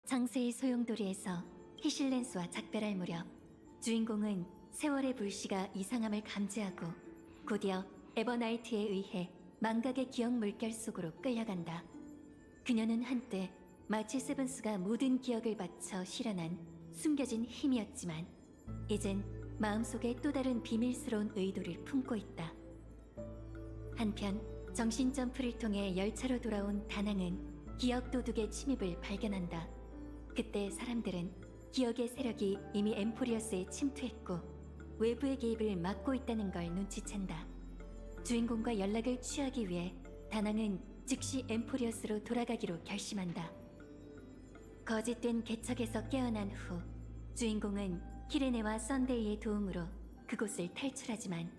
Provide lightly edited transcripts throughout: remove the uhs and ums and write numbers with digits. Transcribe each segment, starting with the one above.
장세의 소용돌이에서 히실렌스와 작별할 무렵 주인공은 세월의 불씨가 이상함을 감지하고 곧이어 에버나이트에 의해 망각의 기억 물결 속으로 끌려간다. 그녀는 한때 마치 세븐스가 모든 기억을 바쳐 실현한 숨겨진 힘이었지만 이젠 마음속에 또 다른 비밀스러운 의도를 품고 있다. 한편 정신점프를 통해 열차로 돌아온 다낭은 기억 도둑의 침입을 발견한다. 그때 사람들은 기억의 세력이 이미 엠포리어스에 침투했고 외부의 개입을 막고 있다는 걸 눈치챈다. 주인공과 연락을 취하기 위해 다낭은 즉시 엠포리어스로 돌아가기로 결심한다. 거짓된 개척에서 깨어난 후 주인공은 키레네와 썬데이의 도움으로 그곳을 탈출하지만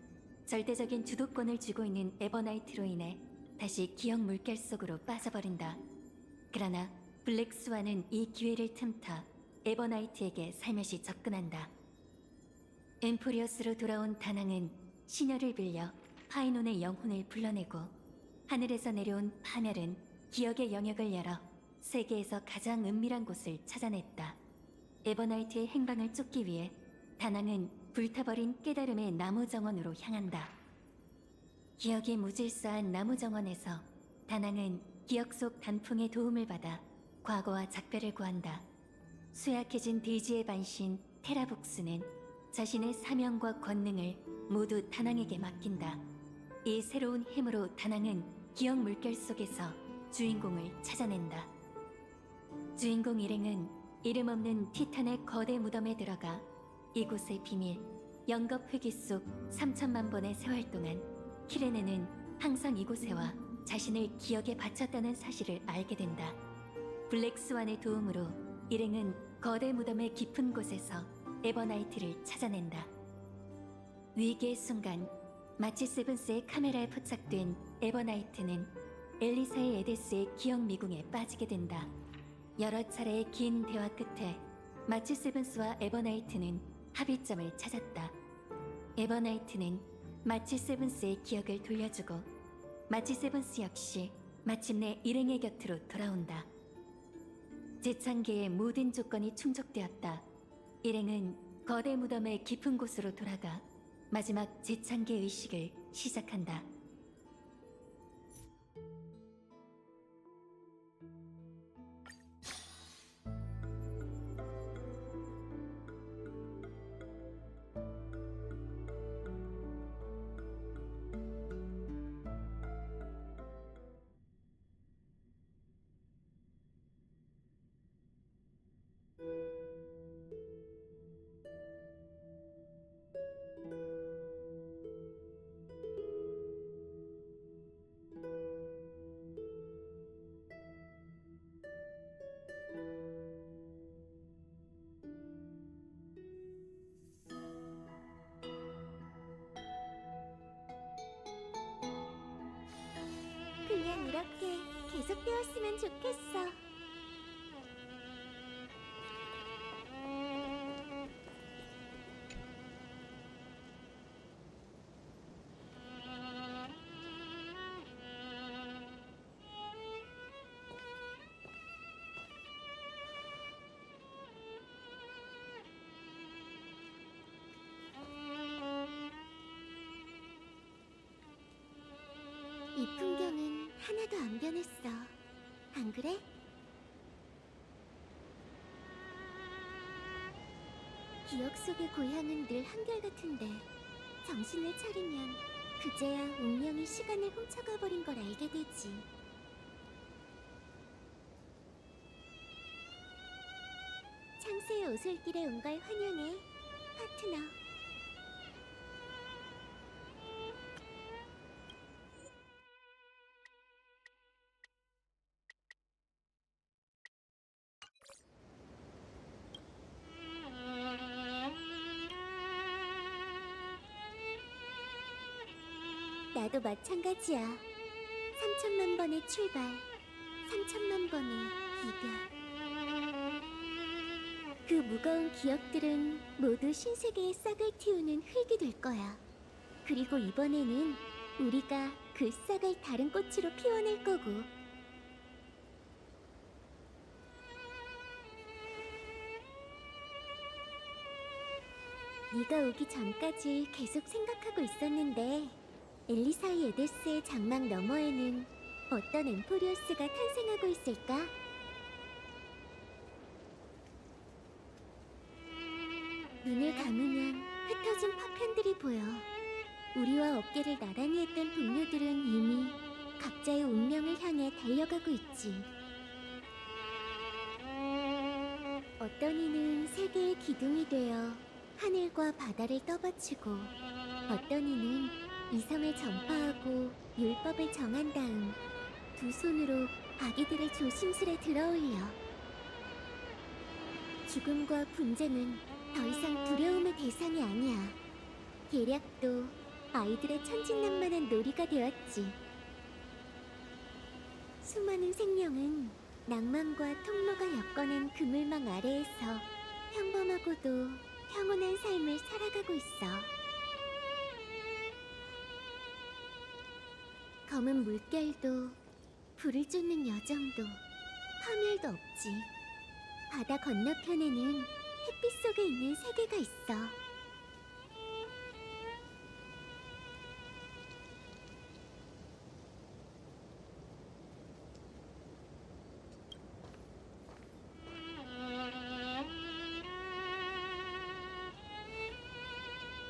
절대적인 주도권을 쥐고 있는 에버나이트로 인해 다시 기억 물결 속으로 빠져버린다. 그러나 블랙스완은 이 기회를 틈타 에버나이트에게 살며시 접근한다. 엠포리어스로 돌아온 다낭은 시녀를 빌려 파이논의 영혼을 불러내고 하늘에서 내려온 파멸은 기억의 영역을 열어 세계에서 가장 은밀한 곳을 찾아냈다. 에버나이트의 행방을 쫓기 위해 다낭은 불타버린 깨달음의 나무 정원으로 향한다. 기억이 무질서한 나무 정원에서 다낭은 기억 속 단풍의 도움을 받아 과거와 작별을 구한다. 쇠약해진 데이지의 반신 테라북스는 자신의 사명과 권능을 모두 다낭에게 맡긴다. 이 새로운 힘으로 다낭은 기억 물결 속에서 주인공을 찾아낸다. 주인공 일행은 이름 없는 티탄의 거대 무덤에 들어가 이곳의 비밀, 영겁 회귀 속 3천만 번의 세월 동안 키레네는 항상 이곳에 와 자신을 기억에 바쳤다는 사실을 알게 된다. 블랙스완의 도움으로 일행은 거대 무덤의 깊은 곳에서 에버나이트를 찾아낸다. 위기의 순간 마치 세븐스의 카메라에 포착된 에버나이트는 엘리사의 에데스의 기억 미궁에 빠지게 된다. 여러 차례의 긴 대화 끝에 마치 세븐스와 에버나이트는 합의점을 찾았다. 에버나이트는 마치 세븐스의 기억을 돌려주고 마치 세븐스 역시 마침내 일행의 곁으로 돌아온다. 재창기의 모든 조건이 충족되었다. 일행은 거대 무덤의 깊은 곳으로 돌아가 마지막 재창기 의식을 시작한다. 그냥 이렇게 계속되었으면 좋겠어. 이 풍경은 하나도 안 변했어. 안 그래? 기억 속의 고향은 늘 한결같은데 정신을 차리면 그제야 운명이 시간을 훔쳐가 버린 걸 알게 되지. 창세의 오솔길에 온 걸 환영해, 파트너. 나도 마찬가지야. 3천만 번의 출발, 3천만 번의 이별. 그 무거운 기억들은 모두 신세계의 싹을 틔우는 흙이 될 거야. 그리고 이번에는 우리가 그 싹을 다른 꽃으로 피워낼 거고. 네가 오기 전까지 계속 생각하고 있었는데 엘리사의 에데스의 장막 너머에는 어떤 엠포리오스가 탄생하고 있을까? 눈을 감으면 흩어진 파편들이 보여. 우리와 어깨를 나란히 했던 동료들은 이미 각자의 운명을 향해 달려가고 있지. 어떤 이는 세계의 기둥이 되어 하늘과 바다를 떠받치고, 어떤 이는 이성을 전파하고 율법을 정한 다음 두 손으로 아기들을 조심스레 들어올려. 죽음과 분쟁은 더 이상 두려움의 대상이 아니야. 계략도 아이들의 천진난만한 놀이가 되었지. 수많은 생명은 낭만과 통로가 엮어낸 그물망 아래에서 평범하고도 평온한 삶을 살아가고 있어. 검은 물결도 불을 쫓는 여정도 파멸도 없지. 바다 건너편에는 햇빛 속에 있는 세계가 있어.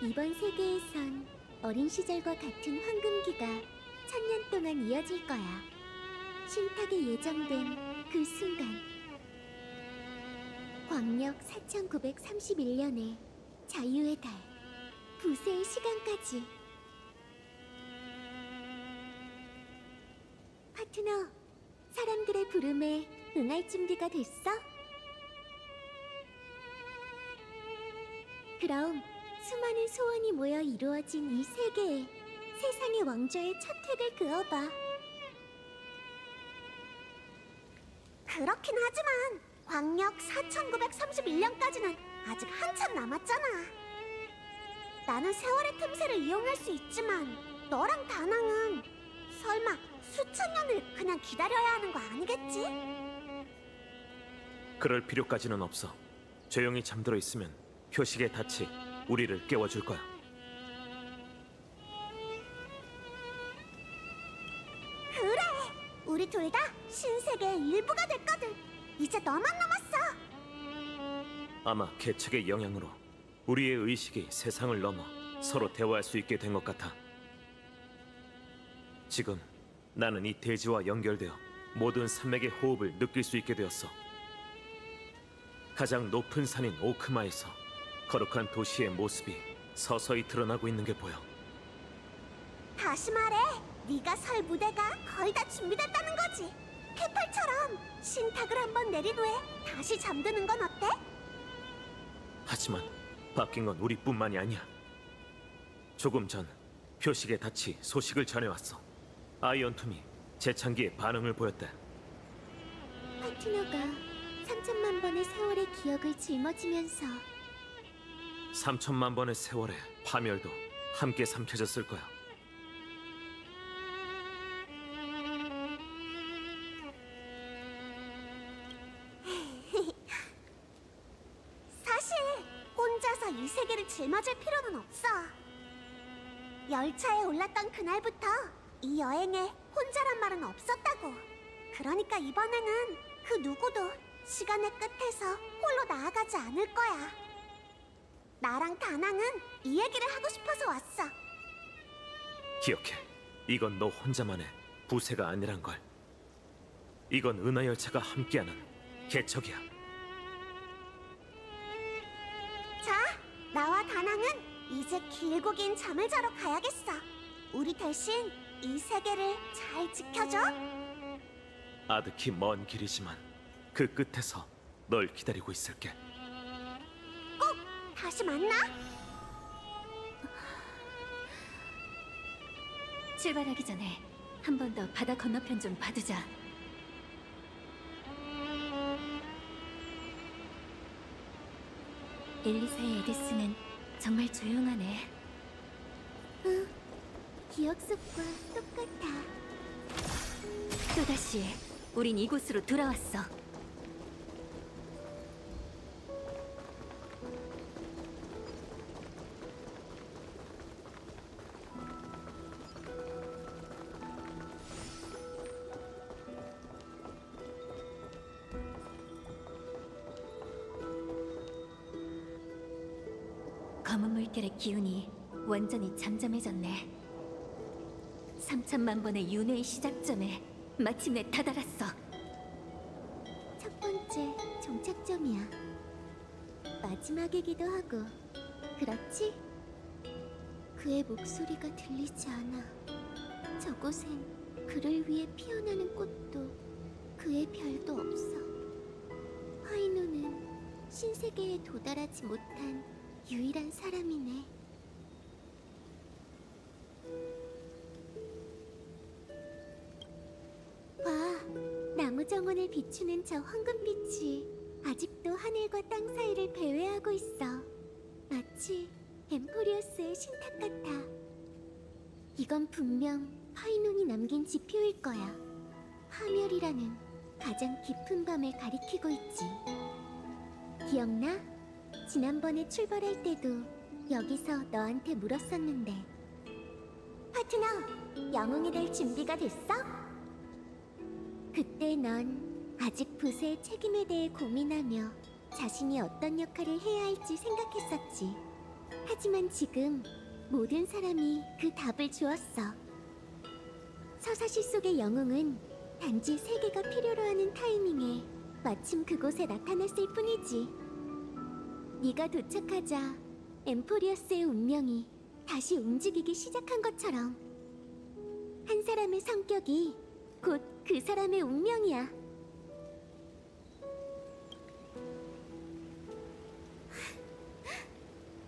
이번 세계에선 어린 시절과 같은 황금기가 1000년 동안 이어질 거야. 신탁에 예정된 그 순간, 광력 4931년에 자유의 달, 부세의 시간까지. 파트너, 사람들의 부름에 응할 준비가 됐어? 그럼 수많은 소원이 모여 이루어진 이 세계에 세상의 왕조의 첫 획을 그어봐. 그렇긴 하지만 광력 4931년까지는 아직 한참 남았잖아. 나는 세월의 틈새를 이용할 수 있지만 너랑 다낭은 설마 수천 년을 그냥 기다려야 하는 거 아니겠지? 그럴 필요까지는 없어. 조용히 잠들어 있으면 표식의 닻이 우리를 깨워줄 거야. 그래! 우리 둘 다 신세계의 일부가 됐거든. 이제 너만 남았어. 아마 계책의 영향으로 우리의 의식이 세상을 넘어 서로 대화할 수 있게 된 것 같아. 지금 나는 이 대지와 연결되어 모든 산맥의 호흡을 느낄 수 있게 되었어. 가장 높은 산인 오크마에서 거룩한 도시의 모습이 서서히 드러나고 있는 게 보여. 다시 말해, 네가 설 무대가 거의 다 준비됐다는 거지. 해펄처럼 신탁을 한번 내린 후에 다시 잠드는 건 어때? 하지만 바뀐 건 우리뿐만이 아니야. 조금 전 표식의 닻이 소식을 전해왔어. 아이언툼이 재창기에 반응을 보였대. 파트너가 3000만 번의 세월의 기억을 짊어지면서 3000만 번의 세월에 파멸도 함께 삼켜졌을 거야. 사실 혼자서 이 세계를 짊어질 필요는 없어. 열차에 올랐던 그날부터 이 여행에 혼자란 말은 없었다고. 그러니까 이번에는 그 누구도 시간의 끝에서 홀로 나아가지 않을 거야. 나랑 다낭은 이 얘기를 하고 싶어서 왔어. 기억해. 이건 너 혼자만의 부세가 아니란 걸. 이건 은하 열차가 함께하는 개척이야. 자, 나와 다낭은 이제 길고 긴 잠을 자러 가야겠어. 우리 대신 이 세계를 잘 지켜줘. 아득히 먼 길이지만 그 끝에서 널 기다리고 있을게. 꼭 다시 만나. 출발하기 전에 한 번 더 바다 건너편 좀 봐두자. 엘리사의 에디스는 정말 조용하네. 기억 속과 똑같아. 또다시 우린 이곳으로 돌아왔어. 어깨의 기운이 완전히 잠잠해졌네. 3천만 번의 윤회의 시작점에 마침내 다다랐어. 첫 번째 종착점이야. 마지막이기도 하고. 그렇지? 그의 목소리가 들리지 않아. 저곳엔 그를 위해 피어나는 꽃도 그의 별도 없어. 화이노는 신세계에 도달하지 못한 유일한 사람이네. 와, 나무 정원을 비추는 저 황금빛이 아직도 하늘과 땅 사이를 배회하고 있어. 마치 엠포리어스의 신탁 같아. 이건 분명 파이논이 남긴 지표일 거야. 파멸이라는 가장 깊은 밤을 가리키고 있지. 기억나? 지난번에 출발할 때도 여기서 너한테 물었었는데. 파트너, 영웅이 될 준비가 됐어? 그때 넌 아직 부세의 책임에 대해 고민하며 자신이 어떤 역할을 해야 할지 생각했었지. 하지만 지금 모든 사람이 그 답을 주었어. 서사시 속의 영웅은 단지 세계가 필요로 하는 타이밍에 마침 그곳에 나타났을 뿐이지. 네가 도착하자 엠포리어스의 운명이 다시 움직이기 시작한 것처럼 한 사람의 성격이 곧 그 사람의 운명이야.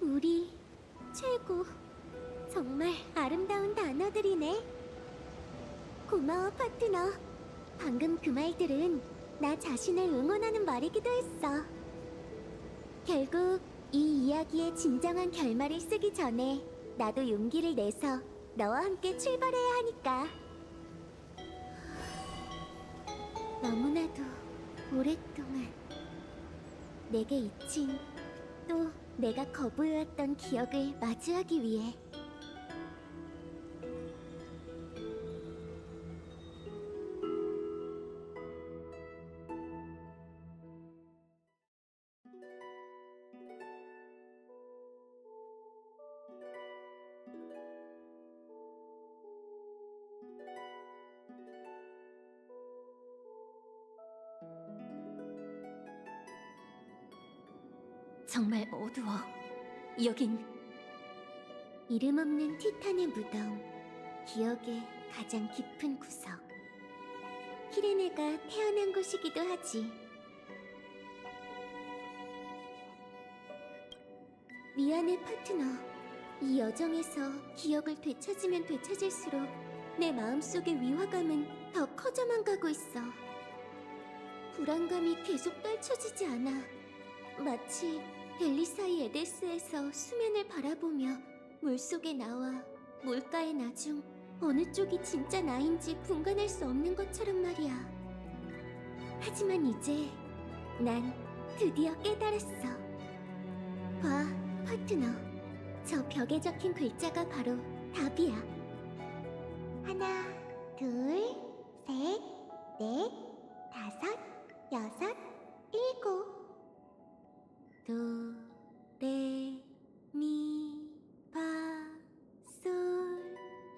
우리 최고. 정말 아름다운 단어들이네. 고마워, 파트너. 방금 그 말들은 나 자신을 응원하는 말이기도 했어. 결국 이 이야기의 진정한 결말을 쓰기 전에 나도 용기를 내서 너와 함께 출발해야 하니까. 너무나도 오랫동안 내게 잊힌, 또 내가 거부해왔던 기억을 마주하기 위해. 정말 어두워. 여긴 이름 없는 티탄의 무덤, 기억의 가장 깊은 구석. 키레네가 태어난 곳이기도 하지. 미안해, 파트너. 이 여정에서 기억을 되찾으면 되찾을수록 내 마음속의 위화감은 더 커져만 가고 있어. 불안감이 계속 떨쳐지지 않아. 마치 벨리사이 에데스에서 수면을 바라보며 물속에 나와 물가의 나중 어느 쪽이 진짜 나인지 분간할 수 없는 것처럼 말이야. 하지만 이제 난 드디어 깨달았어. 봐, 파트너. 저 벽에 적힌 글자가 바로 답이야. 하나, 둘, 셋, 넷, 다섯, 여섯, 일곱. 도, 레, 미, 파, 솔,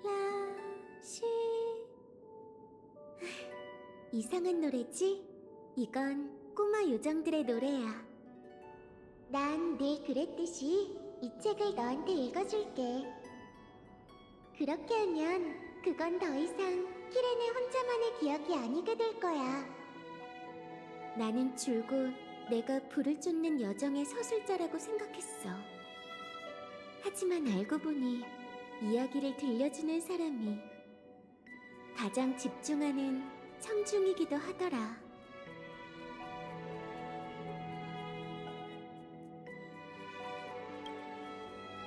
라, 시. 이상한 노래지? 이건 꼬마 요정들의 노래야. 난 늘 그랬듯이 이 책을 너한테 읽어줄게. 그렇게 하면 그건 더 이상 키렌의 혼자만의 기억이 아니게 될 거야. 나는 줄곧 내가 불을 쫓는 여정의 서술자라고 생각했어. 하지만 알고 보니 이야기를 들려주는 사람이 가장 집중하는 청중이기도 하더라.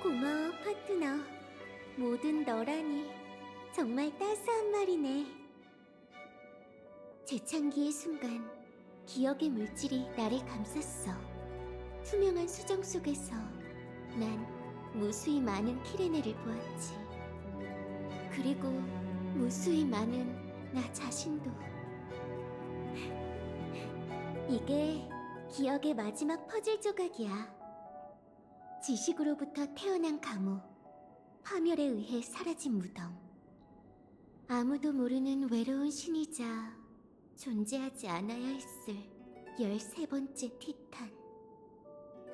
고마워, 파트너. 모든 너라니 정말 따스한 말이네. 재창기의 순간 기억의 물질이 나를 감쌌어. 투명한 수정 속에서 난 무수히 많은 키레네를 보았지. 그리고 무수히 많은 나 자신도. 이게 기억의 마지막 퍼즐 조각이야. 지식으로부터 태어난 가모, 파멸에 의해 사라진 무덤. 아무도 모르는 외로운 신이자 존재하지 않아야 했을 13번째 티탄.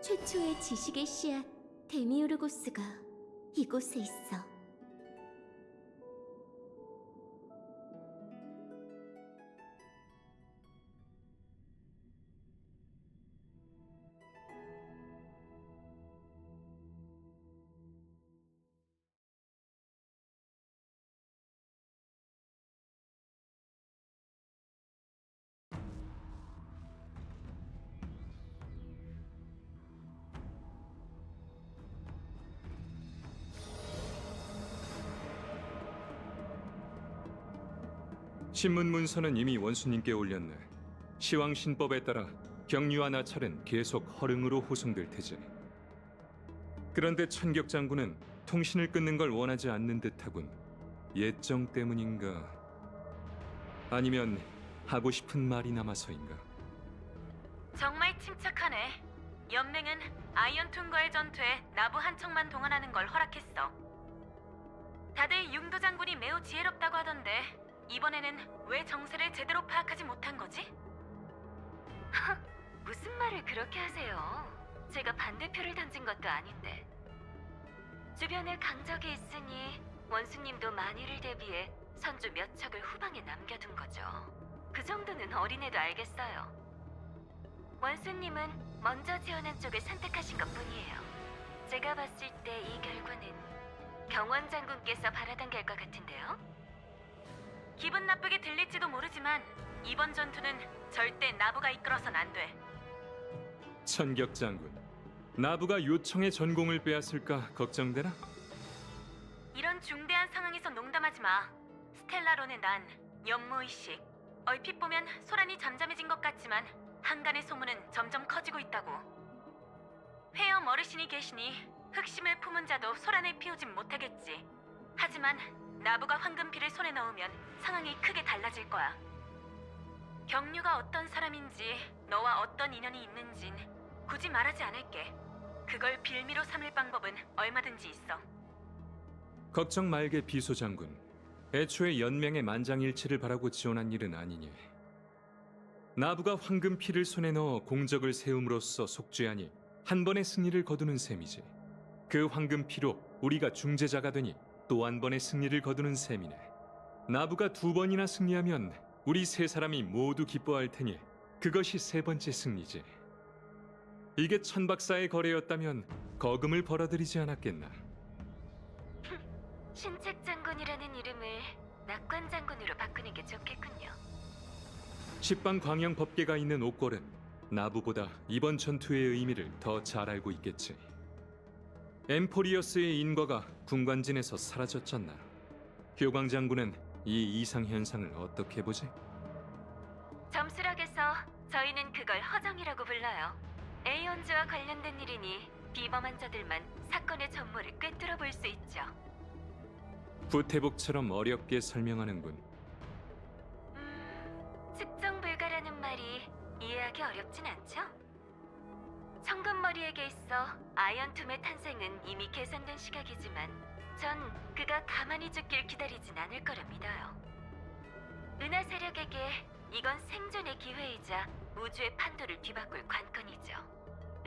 최초의 지식의 씨앗 데미우르고스가 이곳에 있어. 신문 문서는 이미 원수님께 올렸네. 시왕 신법에 따라 경유와 나찰은 계속 허릉으로 호송될 테지. 그런데 천격 장군은 통신을 끊는 걸 원하지 않는 듯하군. 예정 때문인가? 아니면 하고 싶은 말이 남아서인가? 정말 침착하네. 연맹은 아이언툰과의 전투에 나부 한 척만 동원하는 걸 허락했어. 다들 융도 장군이 매우 지혜롭다고 하던데 이번에는 왜 정세를 제대로 파악하지 못한 거지? 무슨 말을 그렇게 하세요? 제가 반대표를 던진 것도 아닌데. 주변에 강적이 있으니 원수님도 만일을 대비해 선주 몇 척을 후방에 남겨둔 거죠. 그 정도는 어린애도 알겠어요. 원수님은 먼저 지원한 쪽을 선택하신 것뿐이에요. 제가 봤을 때 이 결과는 경원 장군께서 바라던 결과 같은데요? 기분 나쁘게 들릴지도 모르지만 이번 전투는 절대 나부가 이끌어선 안 돼. 천격 장군, 나부가 요청의 전공을 빼앗을까 걱정되나? 이런 중대한 상황에서 농담하지 마. 스텔라론의 난, 연무의식. 얼핏 보면 소란이 잠잠해진 것 같지만 한간의 소문은 점점 커지고 있다고. 회엄 어르신이 계시니 흑심을 품은 자도 소란을 피우진 못하겠지. 하지만 나부가 황금피를 손에 넣으면 상황이 크게 달라질 거야. 경류가 어떤 사람인지 너와 어떤 인연이 있는진 굳이 말하지 않을게. 그걸 빌미로 삼을 방법은 얼마든지 있어. 걱정 말게 비소 장군. 애초에 연맹의 만장일치를 바라고 지원한 일은 아니니. 나부가 황금피를 손에 넣어 공적을 세움으로써 속죄하니 한 번의 승리를 거두는 셈이지. 그 황금피로 우리가 중재자가 되니 또 한 번의 승리를 거두는 셈이네. 나부가 2번이나 승리하면 우리 세 사람이 모두 기뻐할 테니 그것이 3번째 승리지. 이게 천박사의 거래였다면 거금을 벌어들이지 않았겠나. 신책 장군이라는 이름을 낙관 장군으로 바꾸는 게 좋겠군요. 십방 광영 법계가 있는 옥궐은 나부보다 이번 전투의 의미를 더 잘 알고 있겠지. 엠포리어스의 인과가 군관진에서 사라졌잖나. 효광 장군은 이 이상 현상을 어떻게 보지? 점수락에서 저희는 그걸 허정이라고 불러요. 에이온즈와 관련된 일이니 비범한 자들만 사건의 전모를 꿰뚫어 볼 수 있죠. 부태복처럼 어렵게 설명하는군. 측정 불가라는 말이 이해하기 어렵진 않죠? 청금머리에게 있어 아이언툼의 탄생은 이미 계산된 시각이지만 전 그가 가만히 죽길 기다리진 않을 거라 믿어요. 은하 세력에게 이건 생존의 기회이자 우주의 판도를 뒤바꿀 관건이죠.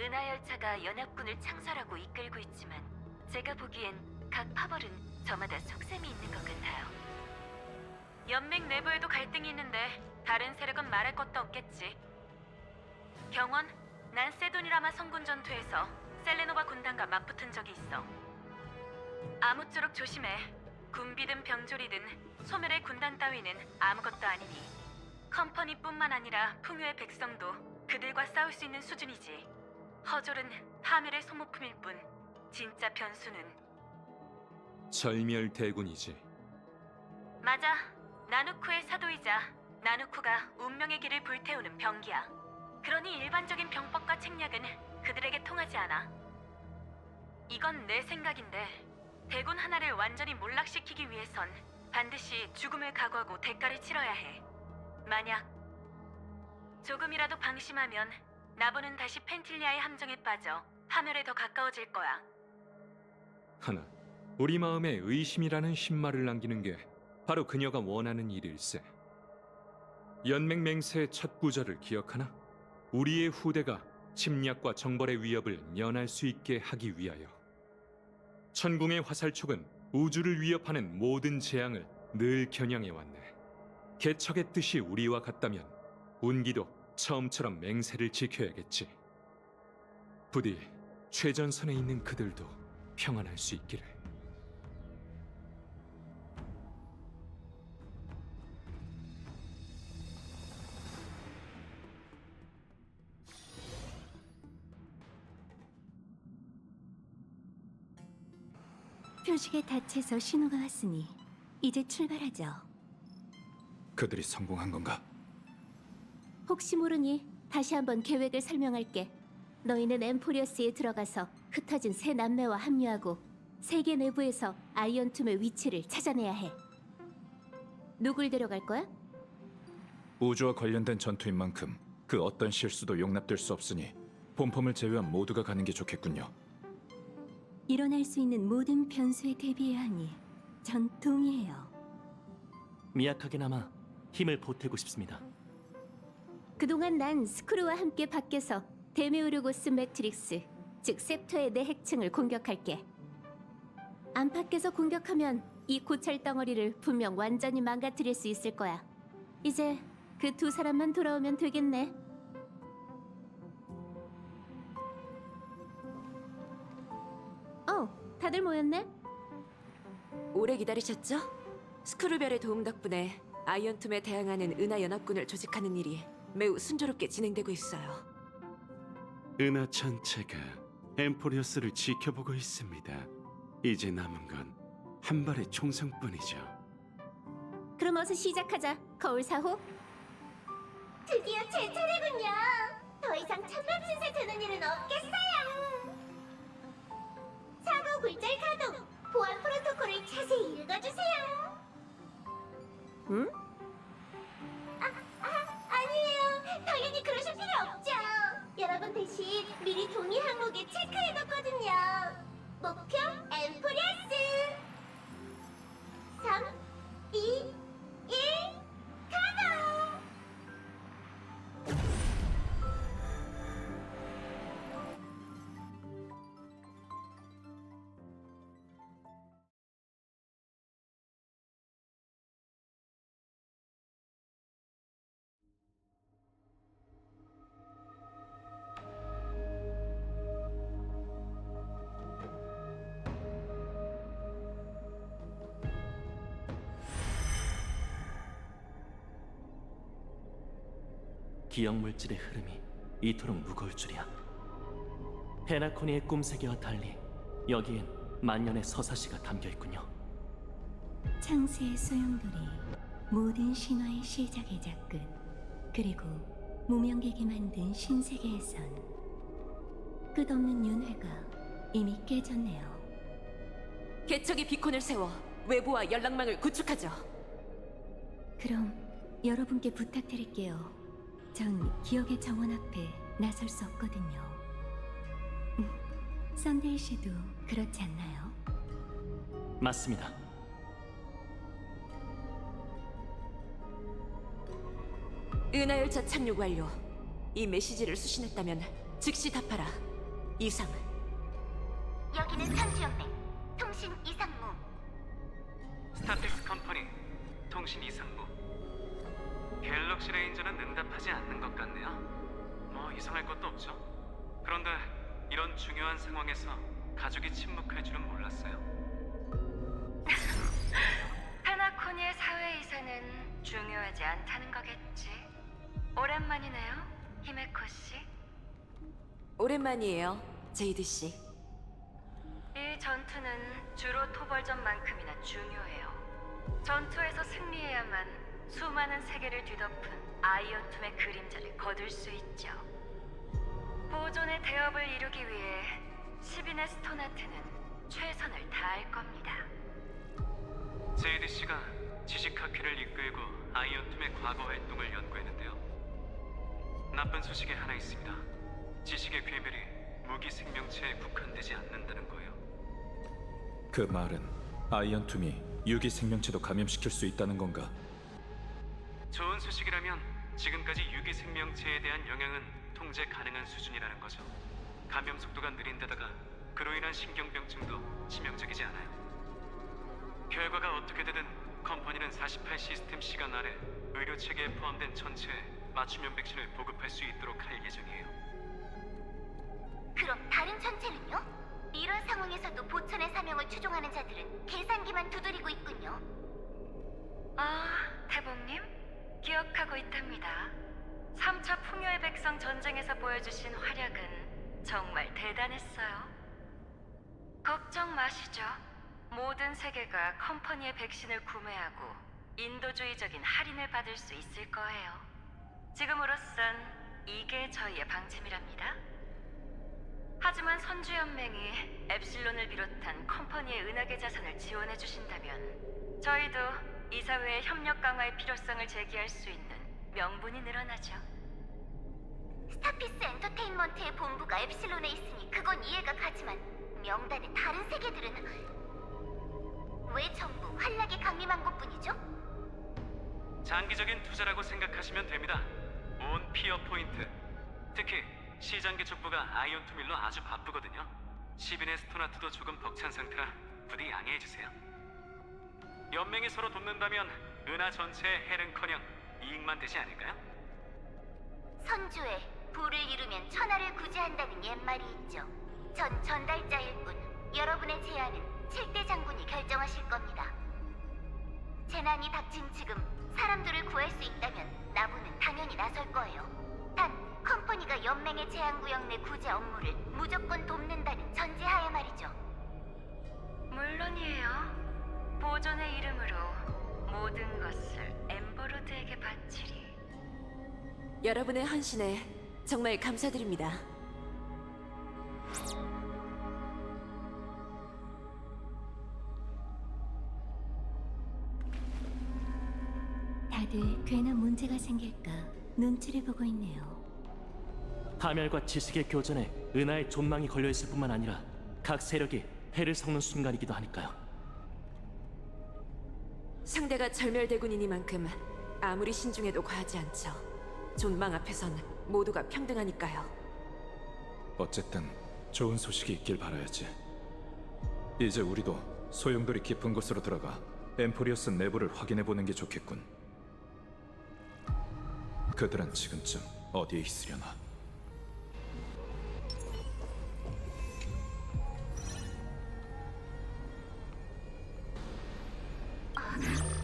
은하 열차가 연합군을 창설하고 이끌고 있지만 제가 보기엔 각 파벌은 저마다 속셈이 있는 것 같아요. 연맹 내부에도 갈등이 있는데 다른 세력은 말할 것도 없겠지. 경원, 난 세도니라마 성군 전투에서 셀레노바 군단과 맞붙은 적이 있어. 아무쪼록 조심해. 군비든 병졸이든 소멸의 군단 따위는 아무것도 아니니 컴퍼니뿐만 아니라 풍요의 백성도 그들과 싸울 수 있는 수준이지. 허졸은 파멸의 소모품일 뿐 진짜 변수는 절멸대군이지. 맞아. 나누쿠의 사도이자 나누쿠가 운명의 길을 불태우는 병기야. 그러니 일반적인 병법과 책략은 그들에게 통하지 않아. 이건 내 생각인데 대군 하나를 완전히 몰락시키기 위해선 반드시 죽음을 각오하고 대가를 치러야 해. 만약 조금이라도 방심하면 나부는 다시 펜틸리아의 함정에 빠져 파멸에 더 가까워질 거야. 하나, 우리 마음에 의심이라는 신말을 남기는 게 바로 그녀가 원하는 일일세. 연맹 맹세의 첫 구절을 기억하나? 우리의 후대가 침략과 정벌의 위협을 면할 수 있게 하기 위하여. 천궁의 화살촉은 우주를 위협하는 모든 재앙을 늘 겨냥해 왔네. 개척의 뜻이 우리와 같다면 운기도 처음처럼 맹세를 지켜야겠지. 부디 최전선에 있는 그들도 평안할 수 있기를. 표식의 닻에서 신호가 왔으니 이제 출발하죠. 그들이 성공한 건가? 혹시 모르니 다시 한번 계획을 설명할게. 너희는 엠포리어스에 들어가서 흩어진 새 남매와 합류하고 세계 내부에서 아이언툼의 위치를 찾아내야 해. 누굴 데려갈 거야? 우주와 관련된 전투인 만큼 그 어떤 실수도 용납될 수 없으니 본품을 제외한 모두가 가는 게 좋겠군요. 일어날 수 있는 모든 변수에 대비해야 하니 전 동의해요. 미약하게나마 힘을 보태고 싶습니다. 그동안 난 스크루와 함께 밖에서 데메우르고스 매트릭스, 즉 셉터의 내 핵층을 공격할게. 안팎에서 공격하면 이 고철 덩어리를 분명 완전히 망가뜨릴 수 있을 거야. 이제 그 두 사람만 돌아오면 되겠네. 다들 모였네? 오래 기다리셨죠? 스크루별의 도움 덕분에 아이언툼에 대항하는 은하 연합군을 조직하는 일이 매우 순조롭게 진행되고 있어요. 은하 전체가 엠포리어스를 지켜보고 있습니다. 이제 남은 건 한 발의 총성뿐이죠. 그럼 어서 시작하자, 거울사호. 드디어 제 차례군요. 더 이상 찬밥 신세 드는 일은 없겠어요. 사고 굴절 가동. 보안 프로토콜을 자세히 읽어주세요. 응? 아니에요. 당연히 그러실 필요 없죠. 여러분 대신 미리 동의 항목에 체크해뒀거든요. 목표 엠포리어스. 3, 2, 1, 가동! 기억 물질의 흐름이 이토록 무거울 줄이야. 헤나코니의 꿈세계와 달리 여기엔 만년의 서사시가 담겨 있군요. 창세의 소용돌이 모든 신화의 시작의 작근, 그리고 무명객이 만든 신세계에선 끝없는 윤회가 이미 깨졌네요. 개척의 비콘을 세워 외부와 연락망을 구축하죠. 그럼 여러분께 부탁드릴게요. 전 기억의 정원 앞에 나설 수 없거든요. 썬데이 씨도 그렇지 않나요? 맞습니다. 은하열차 착륙 완료. 이 메시지를 수신했다면 즉시 답하라. 이상. 여기는 천주연맹 통신 이상무. 스타텍스 컴퍼니 통신 이상무. 갤럭시 레인저는 응답하지 않는 것 같네요. 뭐 이상할 것도 없죠. 그런데 이런 중요한 상황에서 가족이 침묵할 줄은 몰랐어요. 하나코니의 사회이사는 중요하지 않다는 거겠지. 오랜만이네요, 히메코 씨. 오랜만이에요, 제이드 씨. 이 전투는 주로 토벌전만큼이나 중요해요. 전투에서 승리해야만 수많은 세계를 뒤덮은 아이언툼의 그림자를 거둘 수 있죠. 보존의 대업을 이루기 위해 10인의 스토나트는 최선을 다할 겁니다. 제이드 씨가 지식학회를 이끌고 아이언툼의 과거 활동을 연구했는데요. 나쁜 소식이 하나 있습니다. 지식의 괴멸이 무기 생명체에 국한되지 않는다는 거예요. 그 말은 아이언툼이 유기 생명체도 감염시킬 수 있다는 건가? 좋은 소식이라면 지금까지 유기 생명체에 대한 영향은 통제 가능한 수준이라는 거죠. 감염 속도가 느린 데다가 그로 인한 신경병증도 치명적이지 않아요. 결과가 어떻게 되든 컴퍼니는 48 시스템 시간 안에 의료 체계에 포함된 전체에 맞춤형 백신을 보급할 수 있도록 할 예정이에요. 그럼 다른 전체는요? 이런 상황에서도 보천의 사명을 추종하는 자들은 계산기만 두드리고 있군요. 태봉님, 기억하고 있답니다. 3차 풍요의 백성 전쟁에서 보여주신 활약은 정말 대단했어요. 걱정 마시죠. 모든 세계가 컴퍼니의 백신을 구매하고 인도주의적인 할인을 받을 수 있을 거예요. 지금으로선 이게 저희의 방침이랍니다. 하지만 선주연맹이 엡실론을 비롯한 컴퍼니의 은하계 자산을 지원해 주신다면 저희도 이사회의 협력 강화의 필요성을 제기할 수 있는 명분이 늘어나죠. 스타피스 엔터테인먼트의 본부가 엡실론에 있으니 그건 이해가 가지만 명단의 다른 세계들은 왜 전부 환락에 강림한 것뿐이죠? 장기적인 투자라고 생각하시면 됩니다. 온 피어 포인트, 특히 시장 개척부가 아이언투 밀로 아주 바쁘거든요. 시빈의 스토나트도 조금 벅찬 상태라 부디 양해해주세요. 연맹이 서로 돕는다면 은하 전체의 해는커녕 이익만 되지 않을까요? 선주에 부를 이루면 천하를 구제한다는 옛말이 있죠. 전 전달자일 뿐 여러분의 제안은 7대 장군이 결정하실 겁니다. 재난이 닥친 지금 사람들을 구할 수 있다면 나부는 당연히 나설 거예요. 단 컴퍼니가 연맹의 제한구역 내 구제 업무를 무조건 돕는다는 전제하에 말이죠. 물론이에요. 보존의 이름으로 모든 것을 엠버로드에게 바치리. 여러분의 헌신에 정말 감사드립니다. 다들 괜한 문제가 생길까 눈치를 보고 있네요. 파멸과 지식의 교전에 은하의 존망이 걸려있을 뿐만 아니라 각 세력이 해를 섞는 순간이기도 하니까요. 상대가 절멸대군이니만큼 아무리 신중해도 과하지 않죠. 존망 앞에선 모두가 평등하니까요. 어쨌든 좋은 소식이 있길 바라야지. 이제 우리도 소용돌이 깊은 곳으로 들어가 엠포리어스 내부를 확인해보는 게 좋겠군. 그들은 지금쯤 어디에 있으려나?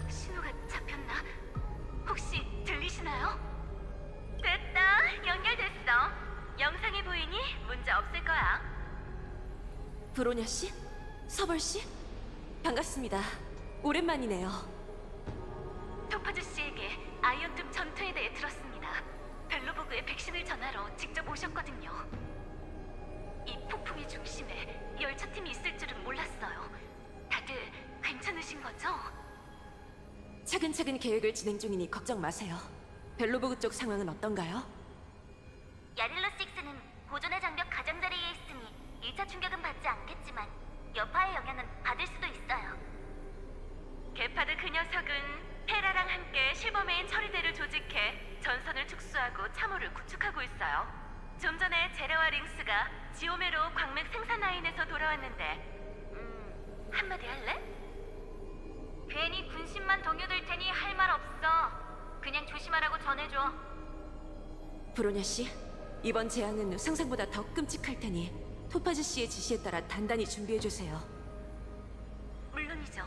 신호가 잡혔나? 혹시 들리시나요? 됐다! 연결됐어. 영상이 보이니 문제 없을 거야. 브로냐 씨? 서벌 씨? 반갑습니다. 오랜만이네요. 토파즈 씨에게 아이언툼 전투에 대해 들었습니다. 벨로보그의 백신을 전하러 직접 오셨거든요. 이 폭풍의 중심에 열차팀이 있을 줄은 몰랐어요. 다들 괜찮으신 거죠? 차근차근 계획을 진행 중이니 걱정 마세요. 벨로보그 쪽 상황은 어떤가요? 야릴로6는 보존의 장벽 가장자리에 있으니 1차 충격은 받지 않겠지만 여파의 영향은 받을 수도 있어요. 게파드 그 녀석은 헤라랑 함께 실버메인 처리대를 조직해 전선을 축소하고 참호를 구축하고 있어요. 좀 전에 제레와 링스가 지오메로 광맥 생산 라인에서 돌아왔는데 한마디 할래? 괜히 군심만 동요될 테니 할 말 없어. 그냥 조심하라고 전해줘. 브로냐 씨, 이번 재앙은 상상보다 더 끔찍할 테니 토파즈 씨의 지시에 따라 단단히 준비해 주세요. 물론이죠.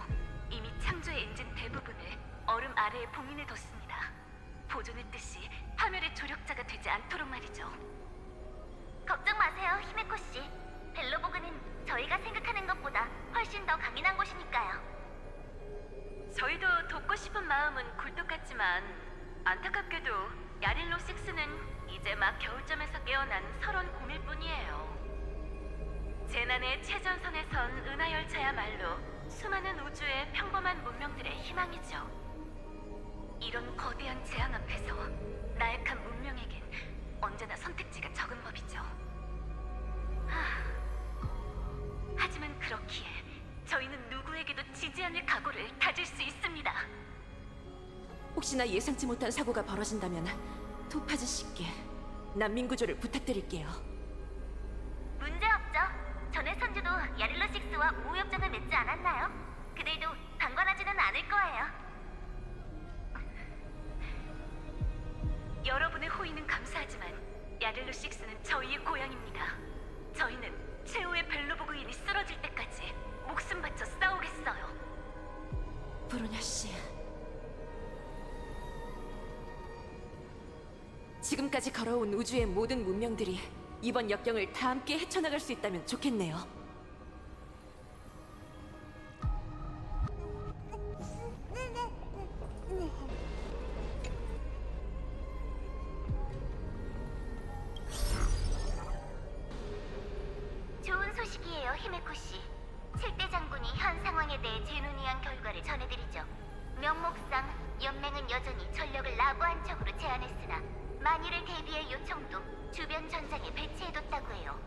이미 창조의 엔진 대부분을 얼음 아래에 봉인해 뒀습니다. 보존의 뜻이 파멸의 조력자가 되지 않도록 말이죠. 걱정 마세요, 히메코 씨. 벨로보그는 저희가 생각하는 것보다 훨씬 더 강인한 곳이니까요. 저희도 돕고 싶은 마음은 굴뚝 같지만 안타깝게도 야릴로6는 이제 막 겨울잠에서 깨어난 서러운 고밀 뿐이에요. 재난의 최전선에 선 은하열차야말로 수많은 우주의 평범한 문명들의 희망이죠. 이런 거대한 재앙 앞에서 나약한 문명에겐 언제나 선택지가 적은 법이죠. 그렇기에 저희는 누구에게도 지지 않을 각오를 다질 수 있습니다. 혹시나 예상치 못한 사고가 벌어진다면 토파즈 씨께 난민 구조를 부탁드릴게요. 문제 없죠. 전에 선주도 야릴로 6와 우호협정을 맺지 않았나요? 그들도 방관하지는 않을 거예요. 여러분의 호의는 감사하지만 야릴로 6는 저희의 고향입니다. 저희는 최후의 벨로보그인이 쓰러질 때까지 목숨 바쳐 싸우겠어요. 브로냐 씨. 지금까지 걸어온 우주의 모든 문명들이 이번 역경을 다 함께 헤쳐나갈 수 있다면 좋겠네요. 좋은 소식이에요, 히메코 씨. 7대 장군이 현 상황에 대해 재논의한 결과를 전해드리죠. 명목상 연맹은 여전히 전력을 라부한 척으로 제안했으나 만일을 대비해 요청도 주변 전장에 배치해뒀다고 해요.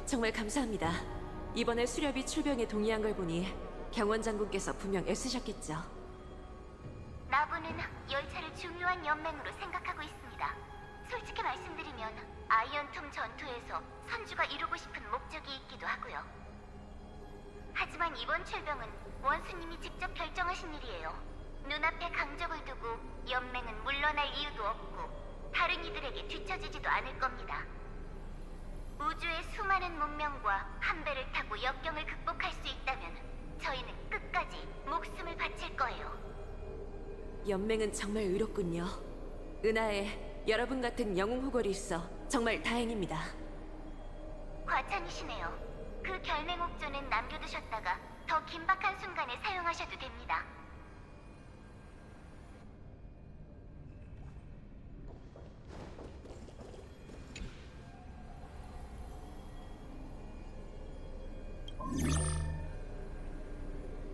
정말 감사합니다. 이번에 수렵이 출병에 동의한 걸 보니 경원 장군께서 분명 애쓰셨겠죠. 나부는 열차를 중요한 연맹으로 생각하고 있습니다. 솔직히 말씀드리면 아이언툼 전투에서 선주가 이루고 싶은 목적이 있기도 하고요. 하지만 이번 출병은 원수님이 직접 결정하신 일이에요. 눈앞에 강적을 두고 연맹은 물러날 이유도 없고 다른 이들에게 뒤처지지도 않을 겁니다. 우주의 수많은 문명과 한 배를 타고 역경을 극복할 수 있다면 저희는 끝까지 목숨을 바칠 거예요. 연맹은 정말 의롭군요. 은하에 여러분 같은 영웅 후골이 있어 정말 다행입니다. 과찬이시네요. 그 결맹 옥조는 남겨두셨다가 더 긴박한 순간에 사용하셔도 됩니다.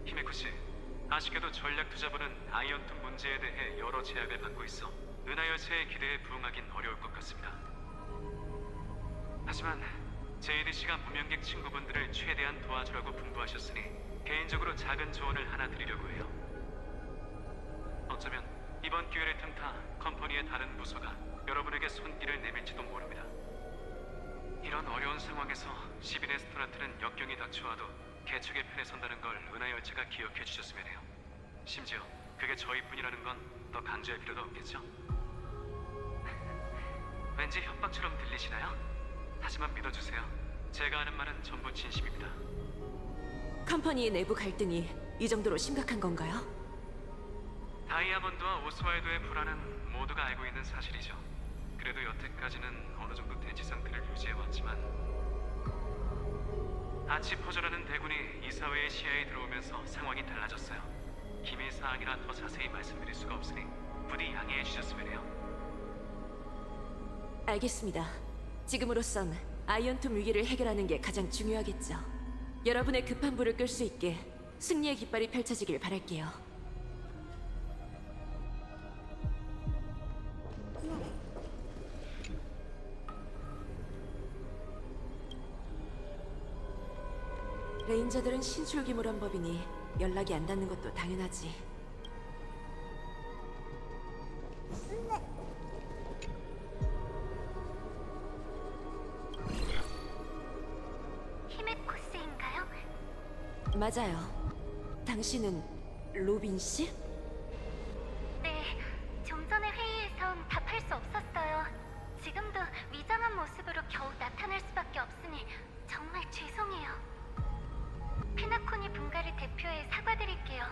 히메코 씨, 아쉽게도 전략 투자부는 아이언툰 문제에 대해 여러 제약을 받고 있어 은하 열차의 기대에 부응하긴 어려울 것 같습니다. 하지만 JDC가 무명객 친구분들을 최대한 도와주라고 분부하셨으니 개인적으로 작은 조언을 하나 드리려고 해요. 어쩌면 이번 기회를 틈타 컴퍼니의 다른 부서가 여러분에게 손길을 내밀지도 모릅니다. 이런 어려운 상황에서 시비네 스토라트는 역경이 닥쳐와도 개척의 편에 선다는 걸 은하 열차가 기억해 주셨으면 해요. 심지어 그게 저희뿐이라는 건 더 강조할 필요도 없겠죠? 왠지 협박처럼 들리시나요? 하지만 믿어주세요. 제가 하는 말은 전부 진심입니다. 컴퍼니의 내부 갈등이 이 정도로 심각한 건가요? 다이아몬드와 오스왈도의 불화는 모두가 알고 있는 사실이죠. 그래도 여태까지는 어느 정도 대치 상태를 유지해왔지만 아치포저라는 대군이 이사회의 시야에 들어오면서 상황이 달라졌어요. 기밀 사항이라 더 자세히 말씀드릴 수가 없으니 부디 양해해 주셨으면 해요. 알겠습니다. 지금으로선 아이언툼 위기를 해결하는 게 가장 중요하겠죠. 여러분의 급한 불을 끌 수 있게 승리의 깃발이 펼쳐지길 바랄게요. 레인저들은 신출귀몰한 법이니 연락이 안 닿는 것도 당연하지. 히메코스인가요? 맞아요. 당신은 로빈 씨? 네, 좀 전에 회의에선 답할 수 없었어요. 지금도 위장한 모습으로 겨우 나타날 수밖에 없으니 정말 죄송해요. 페나코니 분가를 대표해 사과드릴게요.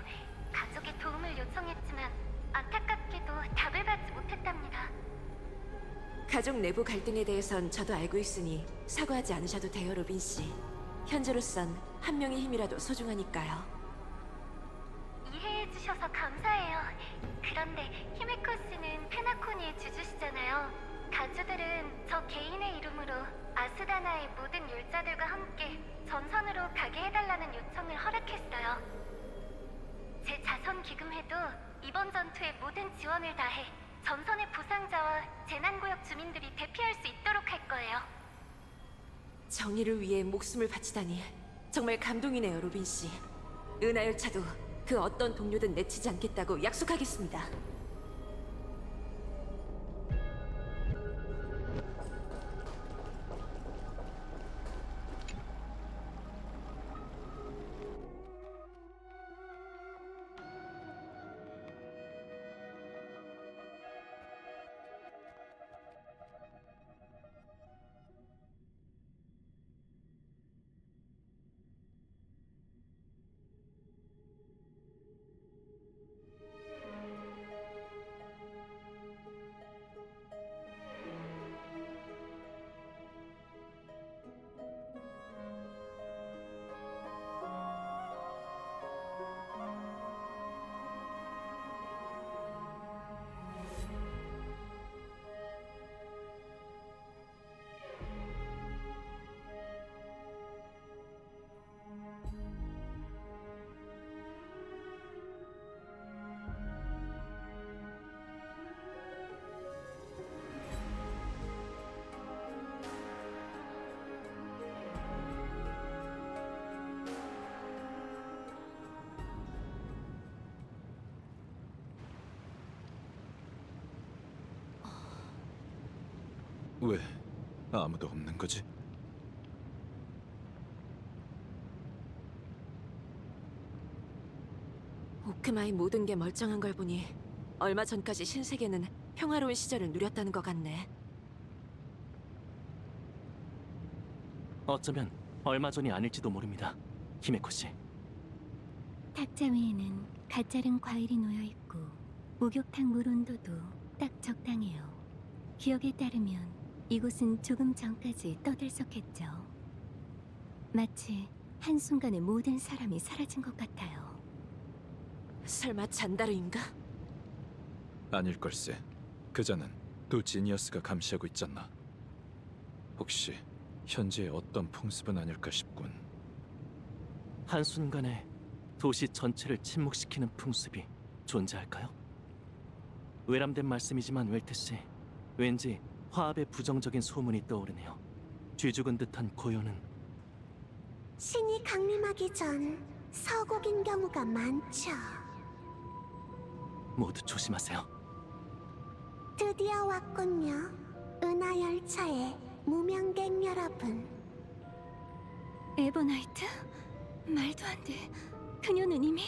가족의 도움을 요청했지만 안타깝게도 답을 받지 못했답니다. 가족 내부 갈등에 대해선 저도 알고 있으니 사과하지 않으셔도 돼요, 로빈 씨. 현재로선 한 명의 힘이라도 소중하니까요. 이해해 주셔서 감사해요. 그런데 히메코스는 페나코니의 주주시잖아요. 가주들은 저 개인의 이름으로 아스다나의 모든 율자들과 함께 전선으로 가게 해달라는 요청을 허락했어요. 제 자선 기금회도 이번 전투에 모든 지원을 다해 전선의 부상자와 재난구역 주민들이 대피할 수 있도록 할 거예요. 정의를 위해 목숨을 바치다니 정말 감동이네요, 로빈 씨. 은하 열차도 그 어떤 동료든 내치지 않겠다고 약속하겠습니다. 왜 아무도 없는 거지? 오크마의 모든 게 멀쩡한 걸 보니 얼마 전까지 신세계는 평화로운 시절을 누렸다는 것 같네. 어쩌면 얼마 전이 아닐지도 모릅니다. 히메코 씨. 탁자 위에는 갓 자른 과일이 놓여 있고 목욕탕 물 온도도 딱 적당해요. 기억에 따르면 이곳은 조금 전까지 떠들썩했죠. 마치 한순간에 모든 사람이 사라진 것 같아요. 설마 잔다르인가? 아닐걸세. 그자는 두 지니어스가 감시하고 있잖아. 혹시 현재의 어떤 풍습은 아닐까 싶군. 한순간에 도시 전체를 침묵시키는 풍습이 존재할까요? 외람된 말씀이지만 웰트 씨, 왠지 화합의 부정적인 소문이 떠오르네요. 쥐죽은 듯한 고요는 신이 강림하기 전 서곡인 경우가 많죠. 모두 조심하세요. 드디어 왔군요. 은하열차의 무명객 여러분. 에버나이트? 말도 안 돼. 그녀는 이미...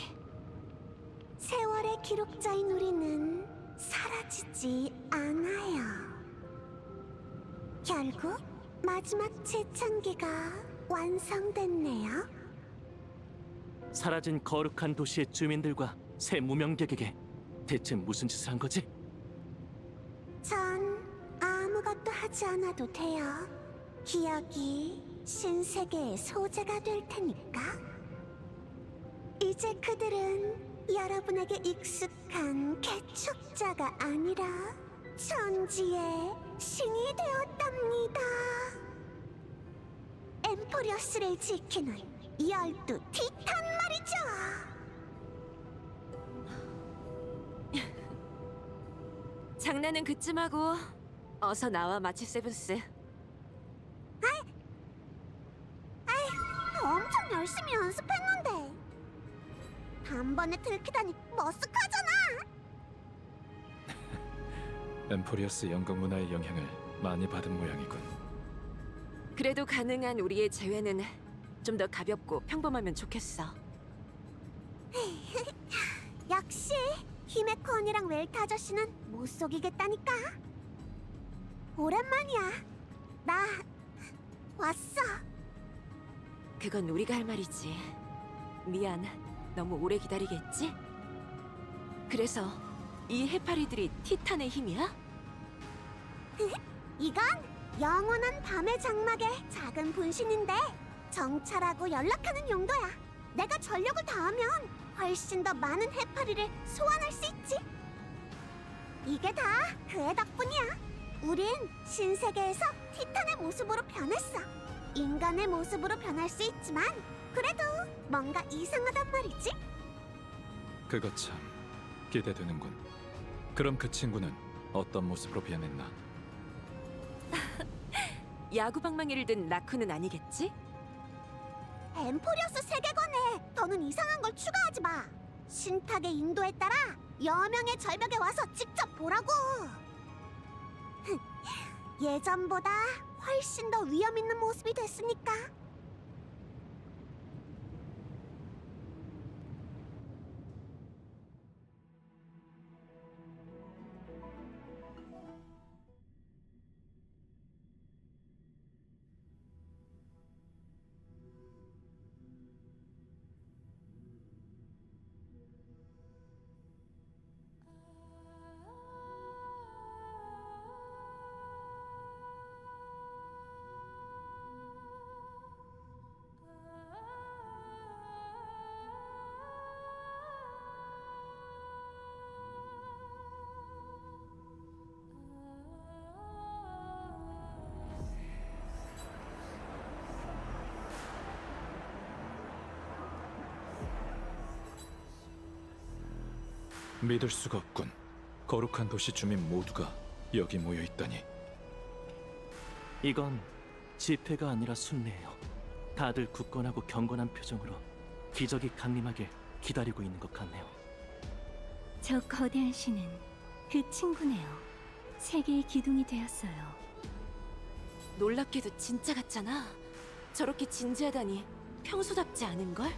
세월의 기록자인 우리는 사라지지 않아요. 결국 마지막 재창기가 완성됐네요. 사라진 거룩한 도시의 주민들과 새 무명객에게 대체 무슨 짓을 한 거지? 전 아무것도 하지 않아도 돼요. 기억이 신세계의 소재가 될 테니까. 이제 그들은 여러분에게 익숙한 개척자가 아니라 천지의 신이 되었답니다. 엠포리어스를 지키는 12 티탄 말이죠. 장난은 그쯤하고 어서 나와 마치 세븐스. 엄청 열심히 연습했는데 단번에 들키다니 머쓱하잖아. 엠포리어스 연극 문화의 영향을 많이 받은 모양이군. 그래도 가능한 우리의 재회는 좀 더 가볍고 평범하면 좋겠어. 역시 히메코 언니랑 웰트 아저씨는 못 속이겠다니까. 오랜만이야. 나 왔어. 그건 우리가 할 말이지. 미안, 너무 오래 기다리게 했지? 그래서 이 해파리들이 티탄의 힘이야? 이건 영원한 밤의 장막의 작은 분신인데 정찰하고 연락하는 용도야. 내가 전력을 다하면 훨씬 더 많은 해파리를 소환할 수 있지. 이게 다 그의 덕분이야. 우린 신세계에서 티탄의 모습으로 변했어. 인간의 모습으로 변할 수 있지만 그래도 뭔가 이상하단 말이지. 그거 참 기대되는군. 그럼 그 친구는 어떤 모습으로 변했나? 야구방망이를 든 라쿠는 아니겠지? 엠포리어스 세계관에 더는 이상한 걸 추가하지 마. 신탁의 인도에 따라 여명의 절벽에 와서 직접 보라고. 예전보다 훨씬 더 위험 있는 모습이 됐으니까. 믿을 수가 없군. 거룩한 도시 주민 모두가 여기 모여 있다니. 이건 집회가 아니라 순례예요. 다들 굳건하고 경건한 표정으로 기적이 강림하길 기다리고 있는 것 같네요. 저 거대한 신은 그 친구네요. 세계의 기둥이 되었어요. 놀랍게도 진짜 같잖아. 저렇게 진지하다니 평소답지 않은걸?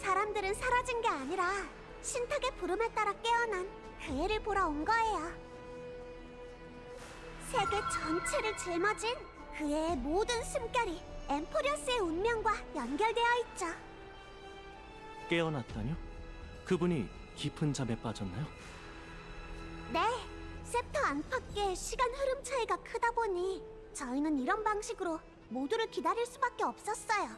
사람들은 사라진 게 아니라 신탁의 부름에 따라 깨어난 그 애를 보러 온 거예요. 세계 전체를 짊어진 그 애의 모든 숨결이 엠포리어스의 운명과 연결되어 있죠. 깨어났다뇨? 그분이 깊은 잠에 빠졌나요? 네, 셉터 안팎의 시간 흐름 차이가 크다 보니 저희는 이런 방식으로 모두를 기다릴 수밖에 없었어요.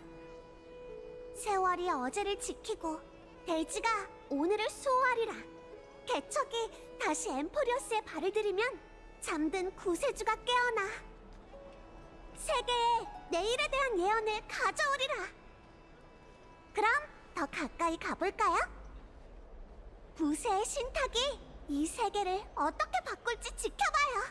세월이 어제를 지키고 대지가 오늘을 수호하리라. 개척이 다시 엠포리어스에 발을 들이면 잠든 구세주가 깨어나 세계에 내일에 대한 예언을 가져오리라. 그럼 더 가까이 가볼까요? 부세의 신탁이 이 세계를 어떻게 바꿀지 지켜봐요.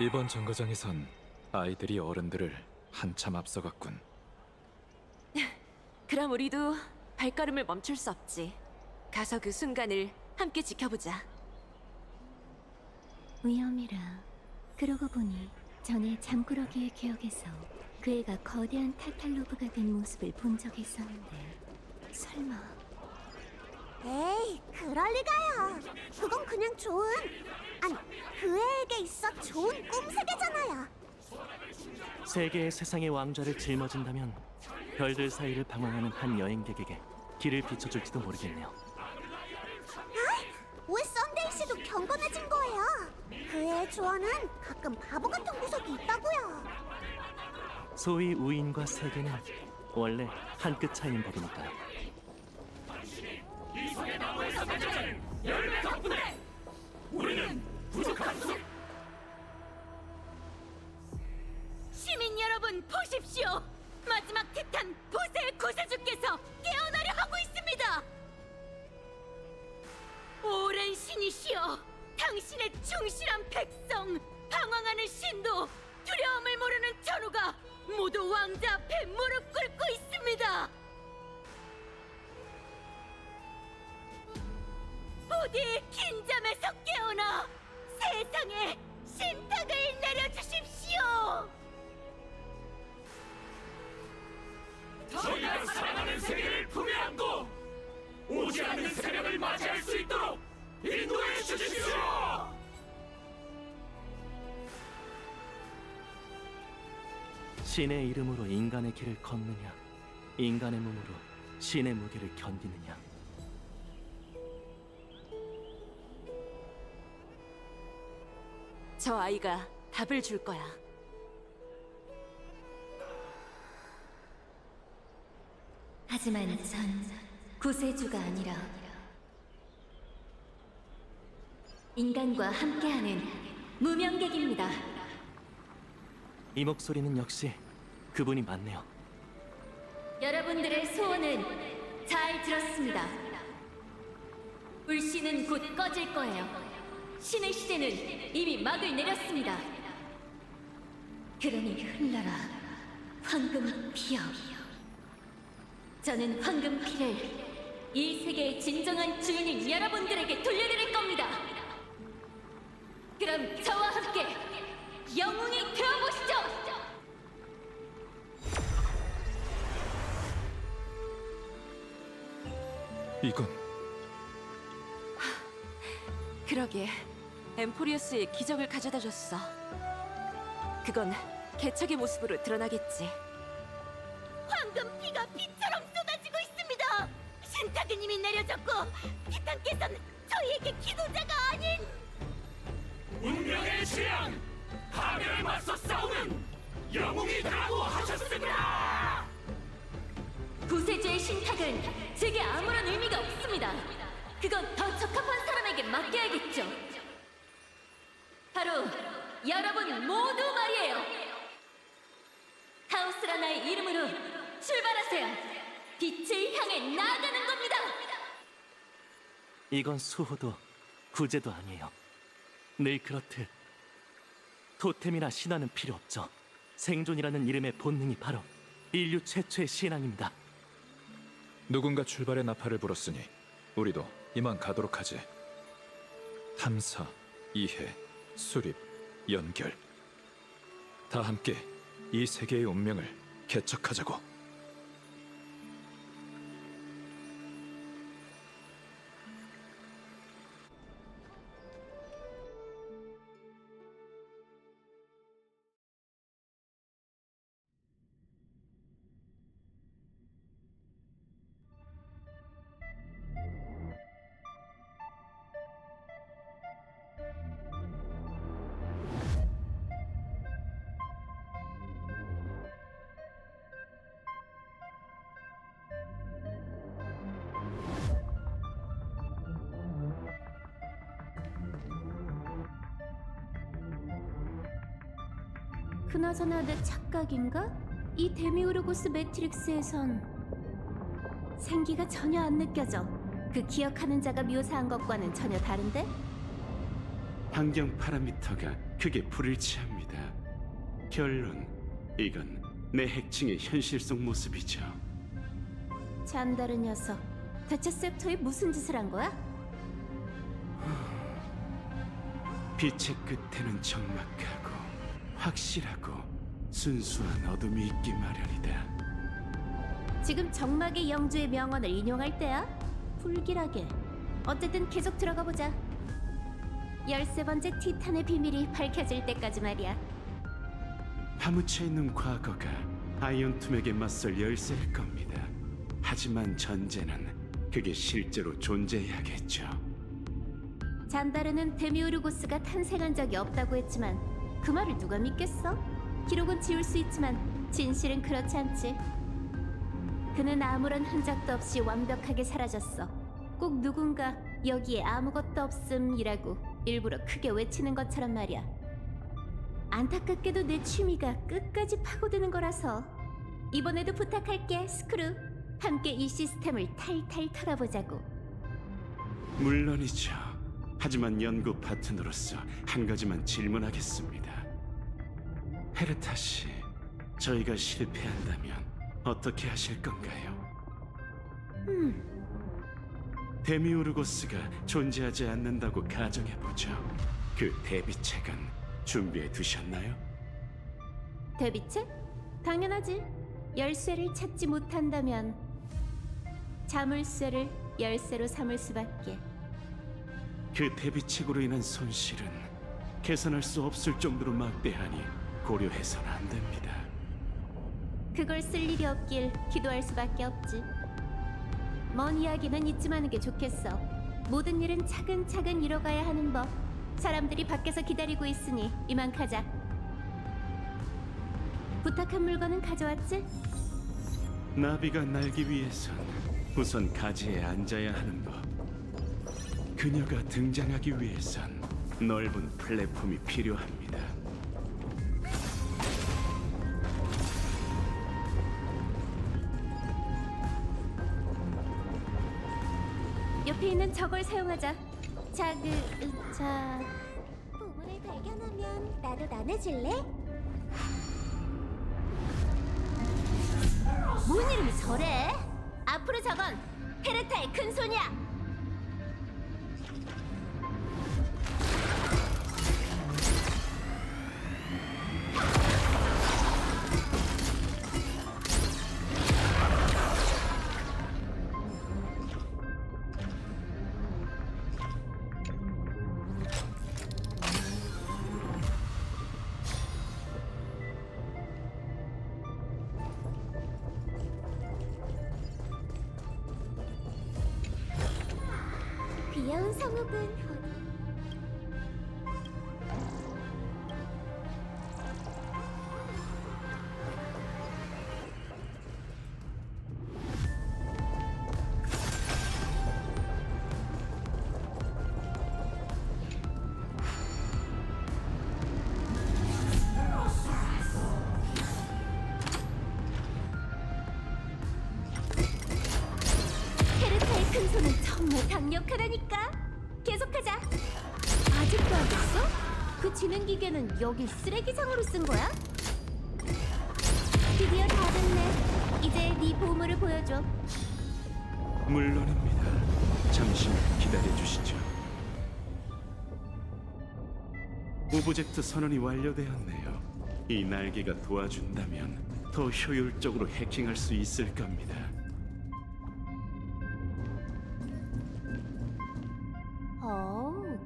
이번 정거장에선 아이들이 어른들을 한참 앞서갔군. 그럼 우리도 발걸음을 멈출 수 없지. 가서 그 순간을 함께 지켜보자. 위험이라. 그러고 보니 전에 잠꾸러기의 기억에서 그 애가 거대한 타탈로브가 된 모습을 본 적이 있었는데 설마... 에이, 그럴 리가요. 그건 그냥 좋은, 아니, 그 애에게 있어 좋은 꿈세계잖아요. 세계의 세상의 왕좌를 짊어진다면 별들 사이를 방황하는 한 여행객에게 길을 비춰줄지도 모르겠네요. 왜 썬데이 씨도 경건해진 거예요? 그 애의 조언은 가끔 바보 같은 구석이 있다고요. 소위 우인과 세계는 원래 한 끗 차이인 법이니까요. 시민 여러분 보십시오. 마지막 티탄 부세의 구세주께서 깨어나려 하고 있습니다. 오랜 신이시여, 당신의 충실한 백성, 방황하는 신도, 두려움을 모르는 전우가 모두 왕자 앞에 무릎 꿇고 있습니다. 부디 긴 잠에서 깨어나 세상에 신탁을 내려주십시오. 저희가 사랑하는 세계를 품에 안고 오지 않는 새벽을 맞이할 수 있도록 인도해 주십시오. 신의 이름으로 인간의 길을 걷느냐, 인간의 몸으로 신의 무게를 견디느냐. 저 아이가 답을 줄 거야. 하지만 전 구세주가 아니라 인간과 함께하는 무명객입니다. 이 목소리는 역시 그분이 맞네요. 여러분들의 소원은 잘 들었습니다. 불씨는 곧 꺼질 거예요. 신의 시대는 이미 막을 내렸습니다. 그러니 흘러라, 황금 피여. 저는 황금 피를 이 세계의 진정한 주인인 여러분들에게 돌려드릴 겁니다. 그럼 저와 함께 영웅이 되어보시죠. 이건 그러게, 엠포리어스의 기적을 가져다 줬어. 그건 개척의 모습으로 드러나겠지. 황금 피가 빛처럼 쏟아지고 있습니다. 신타그님이 내려졌고 티탄께서는 저희에게 기도자가 아닌 운명의 재앙, 파멸에 맞서 싸우는 영웅이 되라고 하셨습니다. 구세주의 신탁은 제게 아무런 의미가 없습니다. 그건 더 적합한 사람에게 맡겨야겠죠. 바로 여러분 모두 말이에요. 하우스라나의 이름으로 출발하세요. 빛을 향해 나아가는 겁니다. 이건 수호도 구제도 아니에요. 늘 그렇듯 토템이나 신화는 필요 없죠. 생존이라는 이름의 본능이 바로 인류 최초의 신앙입니다. 누군가 출발의 나팔을 불었으니 우리도 이만 가도록 하지. 탐사, 이해, 수립, 연결, 다 함께 이 세계의 운명을 개척하자고. 그나저나 내 착각인가? 이 데미우르고스 매트릭스에선 생기가 전혀 안 느껴져. 그 기억하는 자가 묘사한 것과는 전혀 다른데? 환경 파라미터가 크게 불일치합니다. 결론, 이건 내 핵층의 현실 속 모습이죠. 잔다르 녀석, 대체 셉터에 무슨 짓을 한 거야? 빛의 끝에는 적막하고 확실하고 순수한 어둠이 있기 마련이다. 지금 정막의 영주의 명언을 인용할 때야? 불길하게. 어쨌든 계속 들어가 보자. 13번째 티탄의 비밀이 밝혀질 때까지 말이야. 파묻혀 있는 과거가 아이언툼에게 맞설 열쇠일 겁니다. 하지만 전제는 그게 실제로 존재해야겠죠. 잔다르는 데미우르고스가 탄생한 적이 없다고 했지만 그 말을 누가 믿겠어? 기록은 지울 수 있지만 진실은 그렇지 않지. 그는 아무런 흔적도 없이 완벽하게 사라졌어. 꼭 누군가 여기에 아무것도 없음이라고 일부러 크게 외치는 것처럼 말이야. 안타깝게도 내 취미가 끝까지 파고드는 거라서 이번에도 부탁할게, 스크루. 함께 이 시스템을 탈탈 털어보자고. 물론이죠. 하지만 연구 파트너로서 한 가지만 질문하겠습니다. 헤르타 씨, 저희가 실패한다면 어떻게 하실 건가요? 데미우르고스가 존재하지 않는다고 가정해보죠. 그 대비책은 준비해 두셨나요? 대비책? 당연하지. 열쇠를 찾지 못한다면 자물쇠를 열쇠로 삼을 수밖에. 그 대비책으로 인한 손실은 계산할 수 없을 정도로 막대하니 고려해서는 안 됩니다. 그걸 쓸 일이 없길 기도할 수밖에 없지. 먼 이야기는 잊지 마는 게 좋겠어. 모든 일은 차근차근 이뤄가야 하는 법. 사람들이 밖에서 기다리고 있으니 이만 가자. 부탁한 물건은 가져왔지? 나비가 날기 위해선 우선 가지에 앉아야 하는 법. 그녀가 등장하기 위해선 넓은 플랫폼이 필요합니다. 옆에 있는 저걸 사용하자. 자, 보물을 발견하면 나도 나눠줄래? 뭔 이름이 저래? 앞으로 저건 헤르타의 큰손이야. 귀여운 성욱은 어디? 헤르타의 큰 손은 정말 강력하다니까. 계속하자. 아직도 안 됐어? 그 지능 기계는 여길 쓰레기장으로 쓴 거야? 드디어 다 됐네. 이제 네 보물을 보여줘. 물론입니다. 잠시만 기다려 주시죠. 오브젝트 선언이 완료되었네요. 이 날개가 도와준다면 더 효율적으로 해킹할 수 있을 겁니다.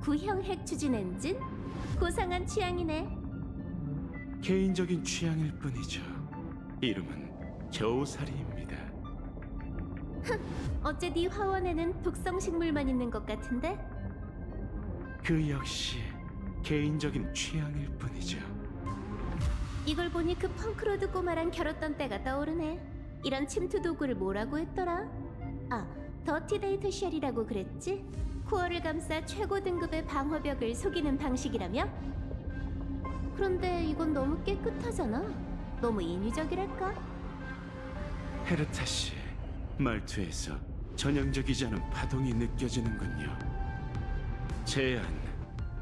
구형 핵 추진 엔진? 고상한 취향이네. 개인적인 취향일 뿐이죠. 이름은 겨우살이입니다. 어째 네 화원에는 독성 식물만 있는 것 같은데? 그 역시 개인적인 취향일 뿐이죠. 이걸 보니 그 펑크로드 꼬마랑 겨뤘던 때가 떠오르네. 이런 침투 도구를 뭐라고 했더라? 아, 더티 데이터 쉘이라고 그랬지? 코어를 감싸 최고 등급의 방어벽을 속이는 방식이라며? 그런데 이건 너무 깨끗하잖아. 너무 인위적이랄까? 헤르타 씨, 말투에서 전형적이지 않은 파동이 느껴지는군요. 제안,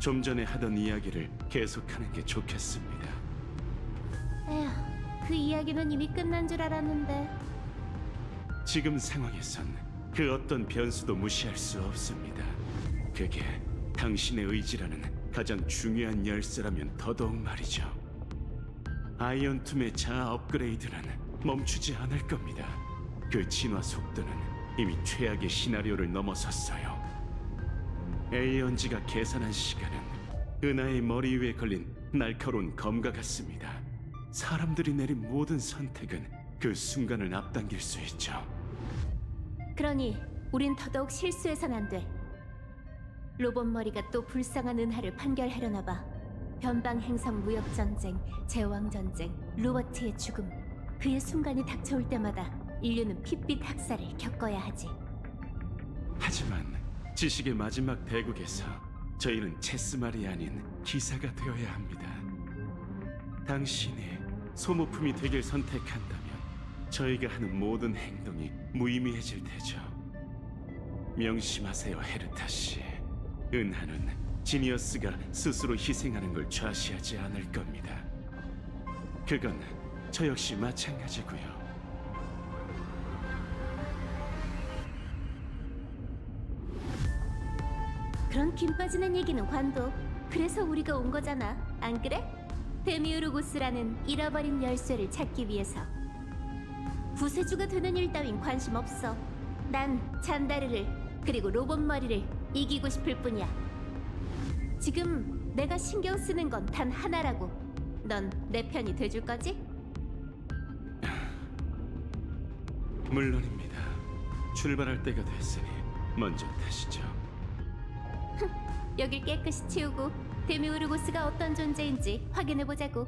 좀 전에 하던 이야기를 계속하는 게 좋겠습니다. 에휴, 그 이야기는 이미 끝난 줄 알았는데. 지금 상황에선 그 어떤 변수도 무시할 수 없습니다. 그게 당신의 의지라는 가장 중요한 열쇠라면 더더욱 말이죠. 아이언툼의 자아 업그레이드는 멈추지 않을 겁니다. 그 진화 속도는 이미 최악의 시나리오를 넘어섰어요. 에이언지가 계산한 시간은 은하의 머리 위에 걸린 날카로운 검과 같습니다. 사람들이 내린 모든 선택은 그 순간을 앞당길 수 있죠. 그러니 우린 더더욱 실수해선 안 돼. 로봇 머리가 또 불쌍한 은하를 판결하려나 봐. 변방 행성 무역 전쟁, 제왕 전쟁, 로버트의 죽음. 그의 순간이 닥쳐올 때마다 인류는 핏빛 학살을 겪어야 하지. 하지만 지식의 마지막 대국에서 저희는 체스말이 아닌 기사가 되어야 합니다. 당신이 소모품이 되길 선택한다면 저희가 하는 모든 행동이 무의미해질 테죠. 명심하세요, 헤르타 씨. 은하는 지니어스가 스스로 희생하는 걸 좌시하지 않을 겁니다. 그건 저 역시 마찬가지고요. 그런 김 빠지는 얘기는 관둬. 그래서 우리가 온 거잖아. 안 그래? 데미우르고스라는 잃어버린 열쇠를 찾기 위해서. 구세주가 되는 일 따윈 관심 없어. 난 잔다르를 그리고 로봇 머리를 이기고 싶을 뿐이야. 지금 내가 신경 쓰는 건 단 하나라고. 넌 내 편이 돼줄 거지? 물론입니다. 출발할 때가 됐으니 먼저 타시죠. 여길 깨끗이 치우고 데미우르고스가 어떤 존재인지 확인해보자고.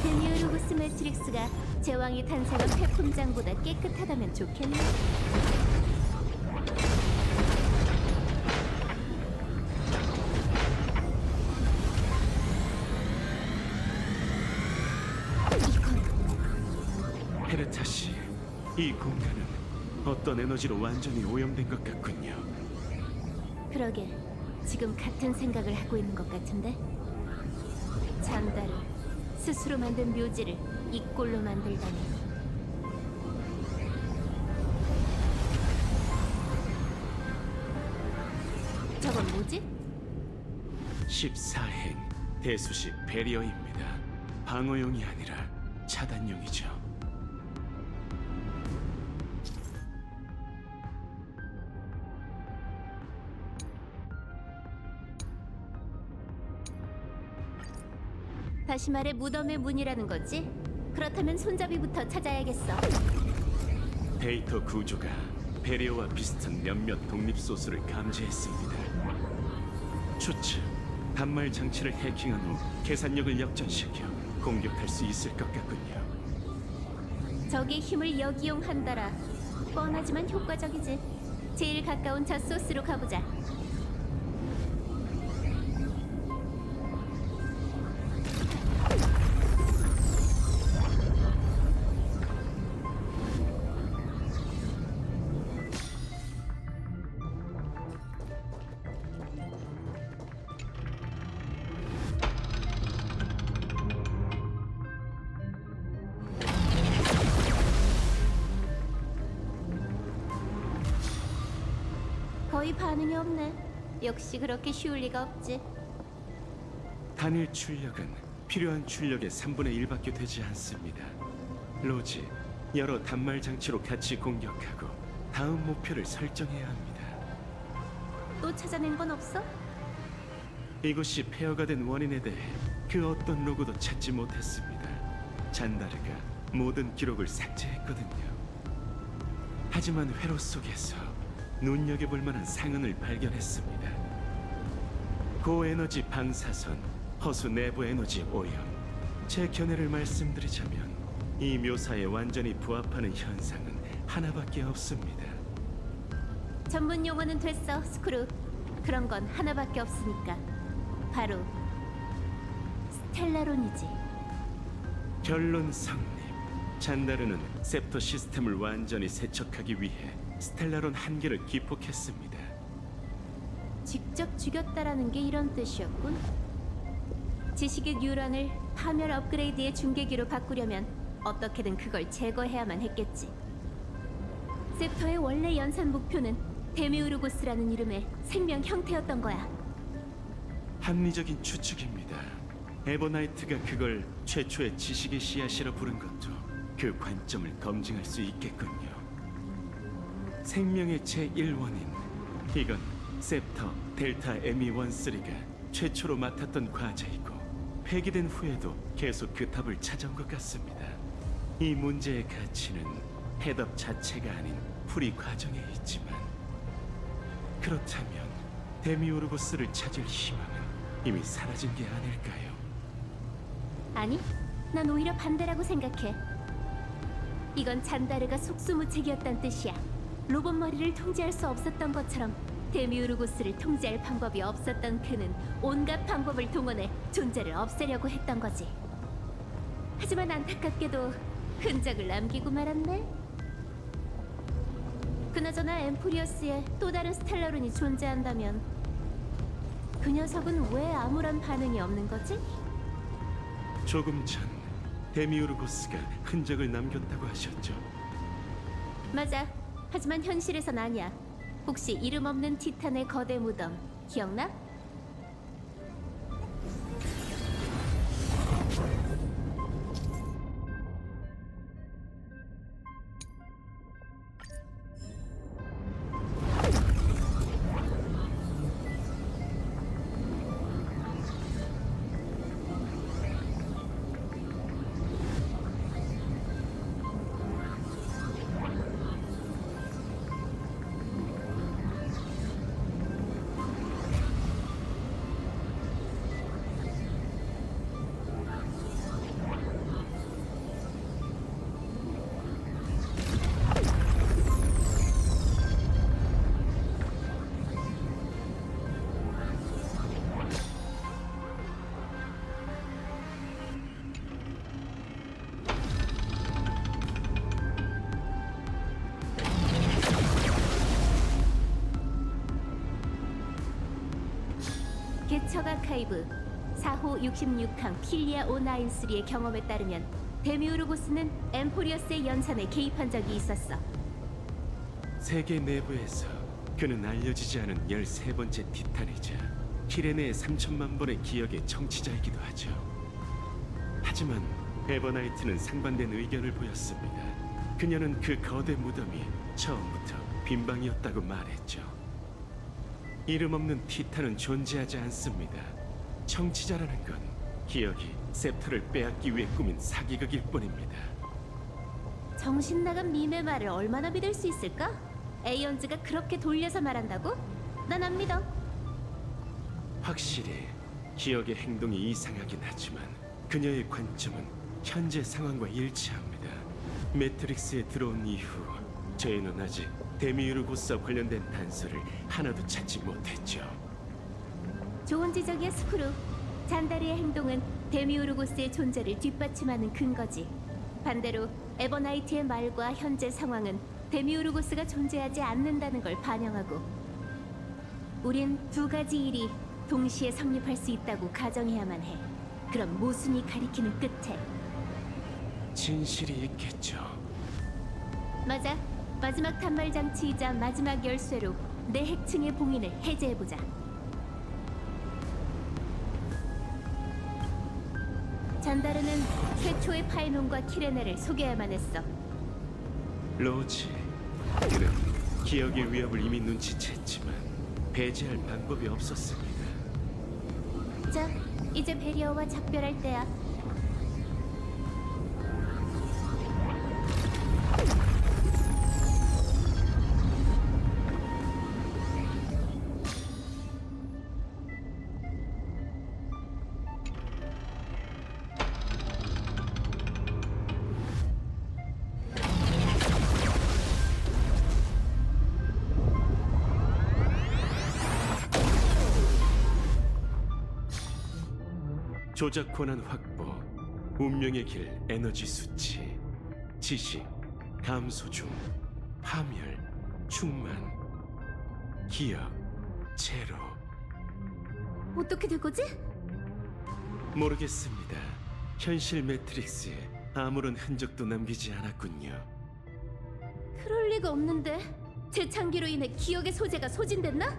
데미우르고스 매트릭스가 제왕이 탄생한 폐품장보다 깨끗하다면 좋겠네. 헤르타 씨, 이 공간은 어떤 에너지로 완전히 오염된 것 같군요. 그러게, 지금 같은 생각을 하고 있는 것 같은데? 잔다르, 스스로 만든 묘지를 이 꼴로 만들다니. 저건 뭐지? 14행 대수식 배리어입니다. 방어용이 아니라 차단용이죠. 다시 말해 무덤의 문이라는 거지? 그렇다면 손잡이부터 찾아야겠어. 데이터 구조가 배리어와 비슷한 몇몇 독립 소스를 감지했습니다. 추측, 단말 장치를 해킹한 후 계산력을 역전시켜 공격할 수 있을 것 같군요. 적의 힘을 역이용한다라. 뻔하지만 효과적이지. 제일 가까운 저 소스로 가보자. 거의 반응이 없네. 역시 그렇게 쉬울 리가 없지. 단일 출력은 필요한 출력의 3분의 1밖에 되지 않습니다. 로지, 여러 단말 장치로 같이 공격하고 다음 목표를 설정해야 합니다. 또 찾아낸 건 없어? 이곳이 폐허가 된 원인에 대해 그 어떤 로고도 찾지 못했습니다. 잔다르가 모든 기록을 삭제했거든요. 하지만 회로 속에서 눈여겨볼 만한 상흔을 발견했습니다. 고에너지 방사선, 허수 내부 에너지 오염. 제 견해를 말씀드리자면 이 묘사에 완전히 부합하는 현상은 하나밖에 없습니다. 전문 용어는 됐어, 스크루. 그런 건 하나밖에 없으니까. 바로 스텔라론이지. 결론 성립. 잔다르는 셉터 시스템을 완전히 세척하기 위해 스텔라론 한 개를 기폭했습니다. 직접 죽였다라는 게 이런 뜻이었군. 지식의 뉴런을 파멸 업그레이드의 중계기로 바꾸려면 어떻게든 그걸 제거해야만 했겠지. 셉터의 원래 연산 목표는 데미우르고스라는 이름의 생명 형태였던 거야. 합리적인 추측입니다. 에버나이트가 그걸 최초의 지식의 씨앗이라 부른 것도 그 관점을 검증할 수 있겠군요. 생명의 제1원인, 이건 셉터 델타 ME13가 최초로 맡았던 과제이고 폐기된 후에도 계속 그 답을 찾아온 것 같습니다. 이 문제의 가치는 해답 자체가 아닌 풀이 과정에 있지만, 그렇다면 데미오르고스를 찾을 희망은 이미 사라진 게 아닐까요? 아니, 난 오히려 반대라고 생각해. 이건 잔다르가 속수무책이었단 뜻이야. 로봇 머리를 통제할 수 없었던 것처럼 데미우르고스를 통제할 방법이 없었던 그는 온갖 방법을 동원해 존재를 없애려고 했던 거지. 하지만 안타깝게도 흔적을 남기고 말았네. 그나저나 엠포리어스에 또 다른 스텔라론이 존재한다면 그 녀석은 왜 아무런 반응이 없는 거지? 조금 전 데미우르고스가 흔적을 남겼다고 하셨죠? 맞아. 하지만 현실에선 아니야. 혹시 이름 없는 티탄의 거대 무덤 기억나? 개척 아카이브 4호 66항 필리아 오나인스리의 경험에 따르면 데미우르고스는 엠포리어스의 연산에 개입한 적이 있었어. 세계 내부에서 그는 알려지지 않은 13번째 티탄이자 키레네의 3천만 번의 기억의 청취자이기도 하죠. 하지만 에버나이트는 상반된 의견을 보였습니다. 그녀는 그 거대 무덤이 처음부터 빈방이었다고 말했죠. 이름 없는 티탄은 존재하지 않습니다. 청취자라는 건 기억이 셉터를 빼앗기 위해 꾸민 사기극일 뿐입니다. 정신 나간 밈의 말을 얼마나 믿을 수 있을까? 에이언즈가 그렇게 돌려서 말한다고? 난 안 믿어. 확실히 기억의 행동이 이상하긴 하지만 그녀의 관점은 현재 상황과 일치합니다. 매트릭스에 들어온 이후 저희는 아직 데미우르고스와 관련된 단서를 하나도 찾지 못했죠. 좋은 지적이야, 스크루. 잔다리의 행동은 데미우르고스의 존재를 뒷받침하는 근거지. 반대로 에버나이트의 말과 현재 상황은 데미우르고스가 존재하지 않는다는 걸 반영하고, 우린 두 가지 일이 동시에 성립할 수 있다고 가정해야만 해. 그럼 모순이 가리키는 끝에 진실이 있겠죠. 맞아. 마지막 단말 장치이자 마지막 열쇠로 내 핵층의 봉인을 해제해보자. 잔다르는 최초의 파이논과 키레네를 소개해야만 했어. 로지, 그는 기억의 위협을 이미 눈치챘지만 배제할 방법이 없었습니다. 자, 이제 베리어와 작별할 때야. 조작 권한 확보, 운명의 길 에너지 수치, 지식, 감소 중, 파멸, 충만, 기억, 제로. 어떻게 된 거지? 모르겠습니다. 현실 매트릭스에 아무런 흔적도 남기지 않았군요. 그럴 리가 없는데. 재창기로 인해 기억의 소재가 소진됐나?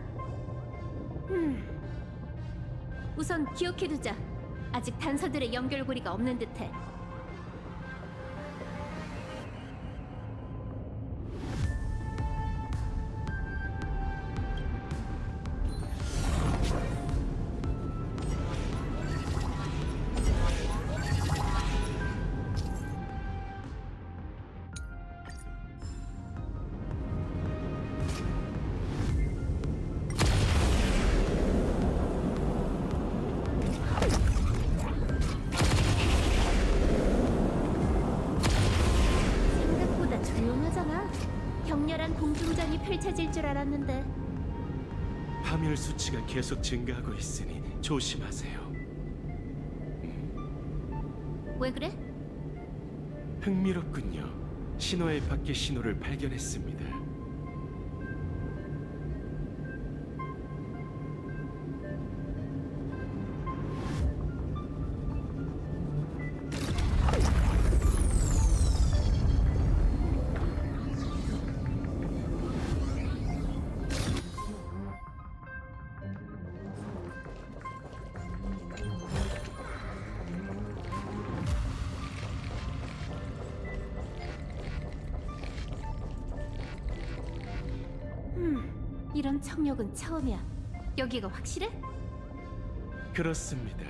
우선 기억해두자. 아직 단서들의 연결고리가 없는 듯해. 생각보다 조용하잖아. 격렬한 공중전이 펼쳐질 줄 알았는데. 파멸 수치가 계속 증가하고 있으니 조심하세요. 왜 그래? 흥미롭군요. 신호의 밖의 신호를 발견했습니다. 이런 청력은 처음이야. 여기가 확실해? 그렇습니다.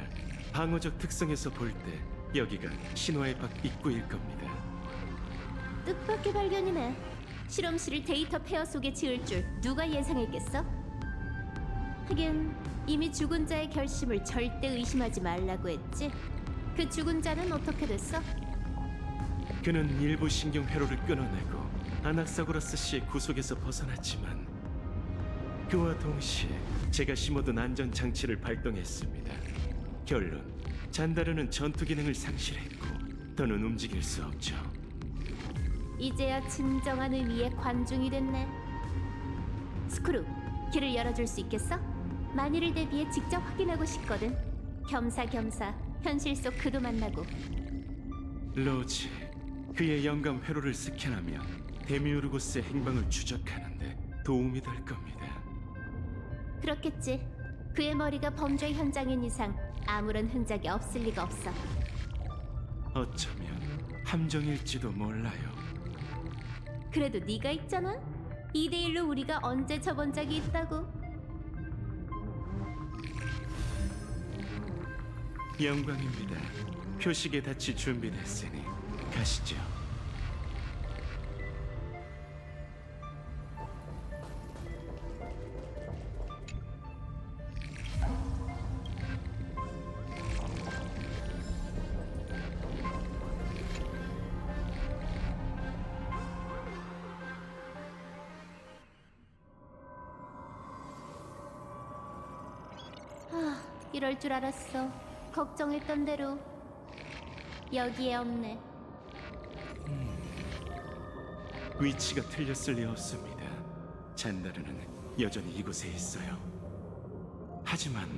방어적 특성에서 볼 때 여기가 신호의 밖 입구일 겁니다. 뜻밖의 발견이네. 실험실을 데이터 페어 속에 지을 줄 누가 예상했겠어? 하긴 이미 죽은 자의 결심을 절대 의심하지 말라고 했지. 그 죽은 자는 어떻게 됐어? 그는 일부 신경 회로를 끊어내고 아낙사고라스 씨의 구속에서 벗어났지만 그와 동시에 제가 심어둔 안전 장치를 발동했습니다. 결론, 잔다르는 전투 기능을 상실했고 더는 움직일 수 없죠. 이제야 진정한 의미의 관중이 됐네. 스크루, 길을 열어줄 수 있겠어? 만일을 대비해 직접 확인하고 싶거든. 겸사겸사 현실 속 그도 만나고. 로즈, 그의 영감 회로를 스캔하면 데미우르고스의 행방을 추적하는데 도움이 될 겁니다. 그렇겠지. 그의 머리가 범죄 현장인 이상 아무런 흔적이 없을 리가 없어. 어쩌면 함정일지도 몰라요. 그래도 네가 있잖아. 2대1로 우리가 언제 쳐본 적이 있다고. 영광입니다. 표식에 닿이 준비됐으니 가시죠. 이럴 줄 알았어. 걱정했던 대로 여기에 없네. 위치가 틀렸을 리 없습니다. 잔다르는 여전히 이곳에 있어요. 하지만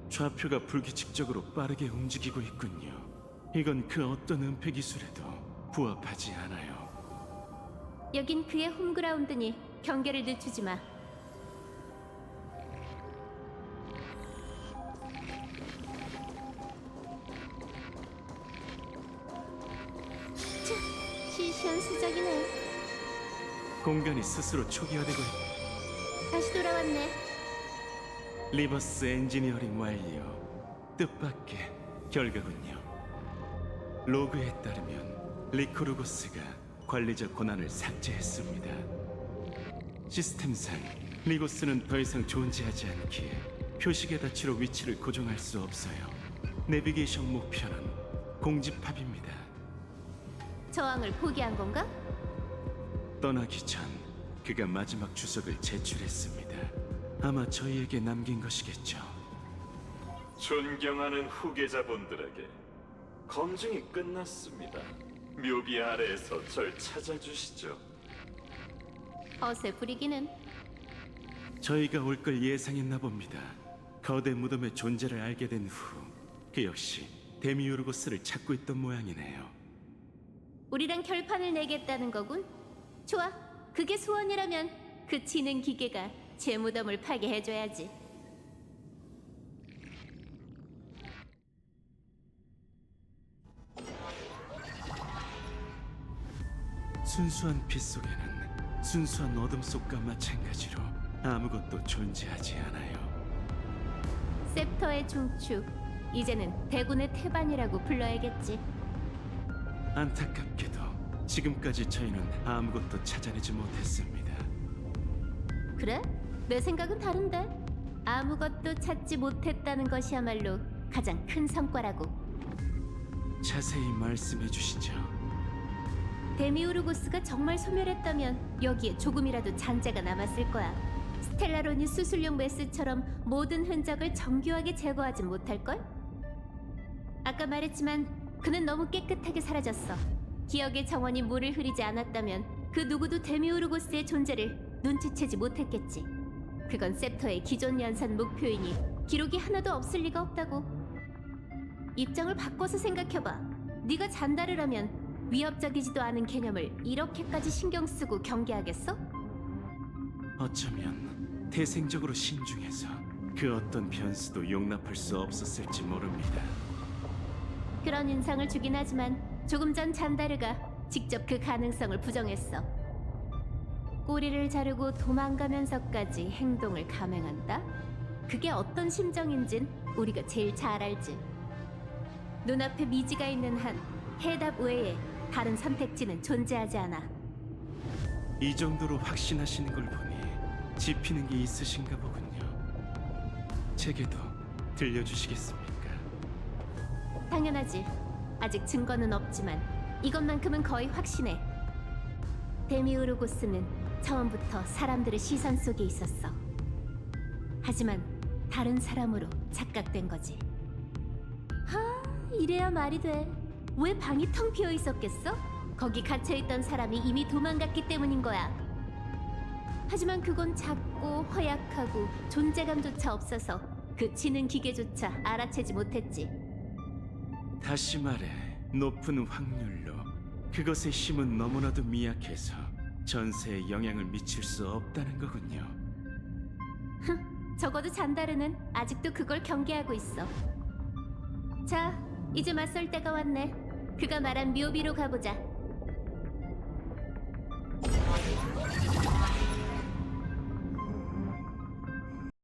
좌표가 불규칙적으로 빠르게 움직이고 있군요. 이건 그 어떤 은폐 기술에도 부합하지 않아요. 여긴 그의 홈그라운드니 경계를 늦추지 마. 시시한수작이네. 공간이 스스로 초기화되고 있... 다시 돌아왔네. 리버스 엔지니어링 완료. 뜻밖의 결과군요. 로그에 따르면 리코르고스가 관리자 권한을 삭제했습니다. 시스템상 리고스는 더 이상 존재하지 않기에 표식의 닫이로 위치를 고정할 수 없어요. 내비게이션 목표는 공집합입니다. 저항을 포기한 건가? 떠나기 전 그가 마지막 주석을 제출했습니다. 아마 저희에게 남긴 것이겠죠. 존경하는 후계자분들에게 검증이 끝났습니다. 묘비 아래에서 절 찾아주시죠. 어세 부리기는. 저희가 올 걸 예상했나 봅니다. 거대 무덤의 존재를 알게 된 후 그 역시 데미우르고스를 찾고 있던 모양이네요. 우리랑 결판을 내겠다는 거군. 좋아. 그게 소원이라면 그 지능 기계가 제 무덤을 파게 해줘야지. 순수한 빛 속에는 순수한 어둠 속과 마찬가지로 아무것도 존재하지 않아요. 셉터의 중축. 이제는 대군의 태반이라고 불러야겠지. 안타깝게도 지금까지 저희는 아무것도 찾아내지 못했습니다. 그래? 내 생각은 다른데. 아무것도 찾지 못했다는 것이야말로 가장 큰 성과라고. 자세히 말씀해 주시죠. 데미우르고스가 정말 소멸했다면 여기에 조금이라도 잔재가 남았을 거야. 스텔라론이 수술용 메스처럼 모든 흔적을 정교하게 제거하진 못할걸? 아까 말했지만 그는 너무 깨끗하게 사라졌어. 기억의 정원이 물을 흐리지 않았다면 그 누구도 데미우르고스의 존재를 눈치채지 못했겠지. 그건 셉터의 기존 연산 목표이니 기록이 하나도 없을 리가 없다고. 입장을 바꿔서 생각해봐. 네가 잔다르라면 위협적이지도 않은 개념을 이렇게까지 신경 쓰고 경계하겠어? 어쩌면 태생적으로 신중해서 그 어떤 변수도 용납할 수 없었을지 모릅니다. 그런 인상을 주긴 하지만 조금 전 잔다르가 직접 그 가능성을 부정했어. 꼬리를 자르고 도망가면서까지 행동을 감행한다? 그게 어떤 심정인진 우리가 제일 잘 알지. 눈앞에 미지가 있는 한 해답 외에 다른 선택지는 존재하지 않아. 이 정도로 확신하시는 걸 보니 짚히는 게 있으신가 보군요. 제게도 들려주시겠습니까? 당연하지. 아직 증거는 없지만 이것만큼은 거의 확신해. 데미우르고스는 처음부터 사람들의 시선 속에 있었어. 하지만 다른 사람으로 착각된 거지. 이래야 말이 돼. 왜 방이 텅 비어 있었겠어? 거기 갇혀있던 사람이 이미 도망갔기 때문인 거야. 하지만 그건 작고 허약하고 존재감조차 없어서 그 치는 기계조차 알아채지 못했지. 다시 말해 높은 확률로 그것의 힘은 너무나도 미약해서 전세에 영향을 미칠 수 없다는 거군요. 적어도 잔다르는 아직도 그걸 경계하고 있어. 자, 이제 맞설 때가 왔네. 그가 말한 묘비로 가보자.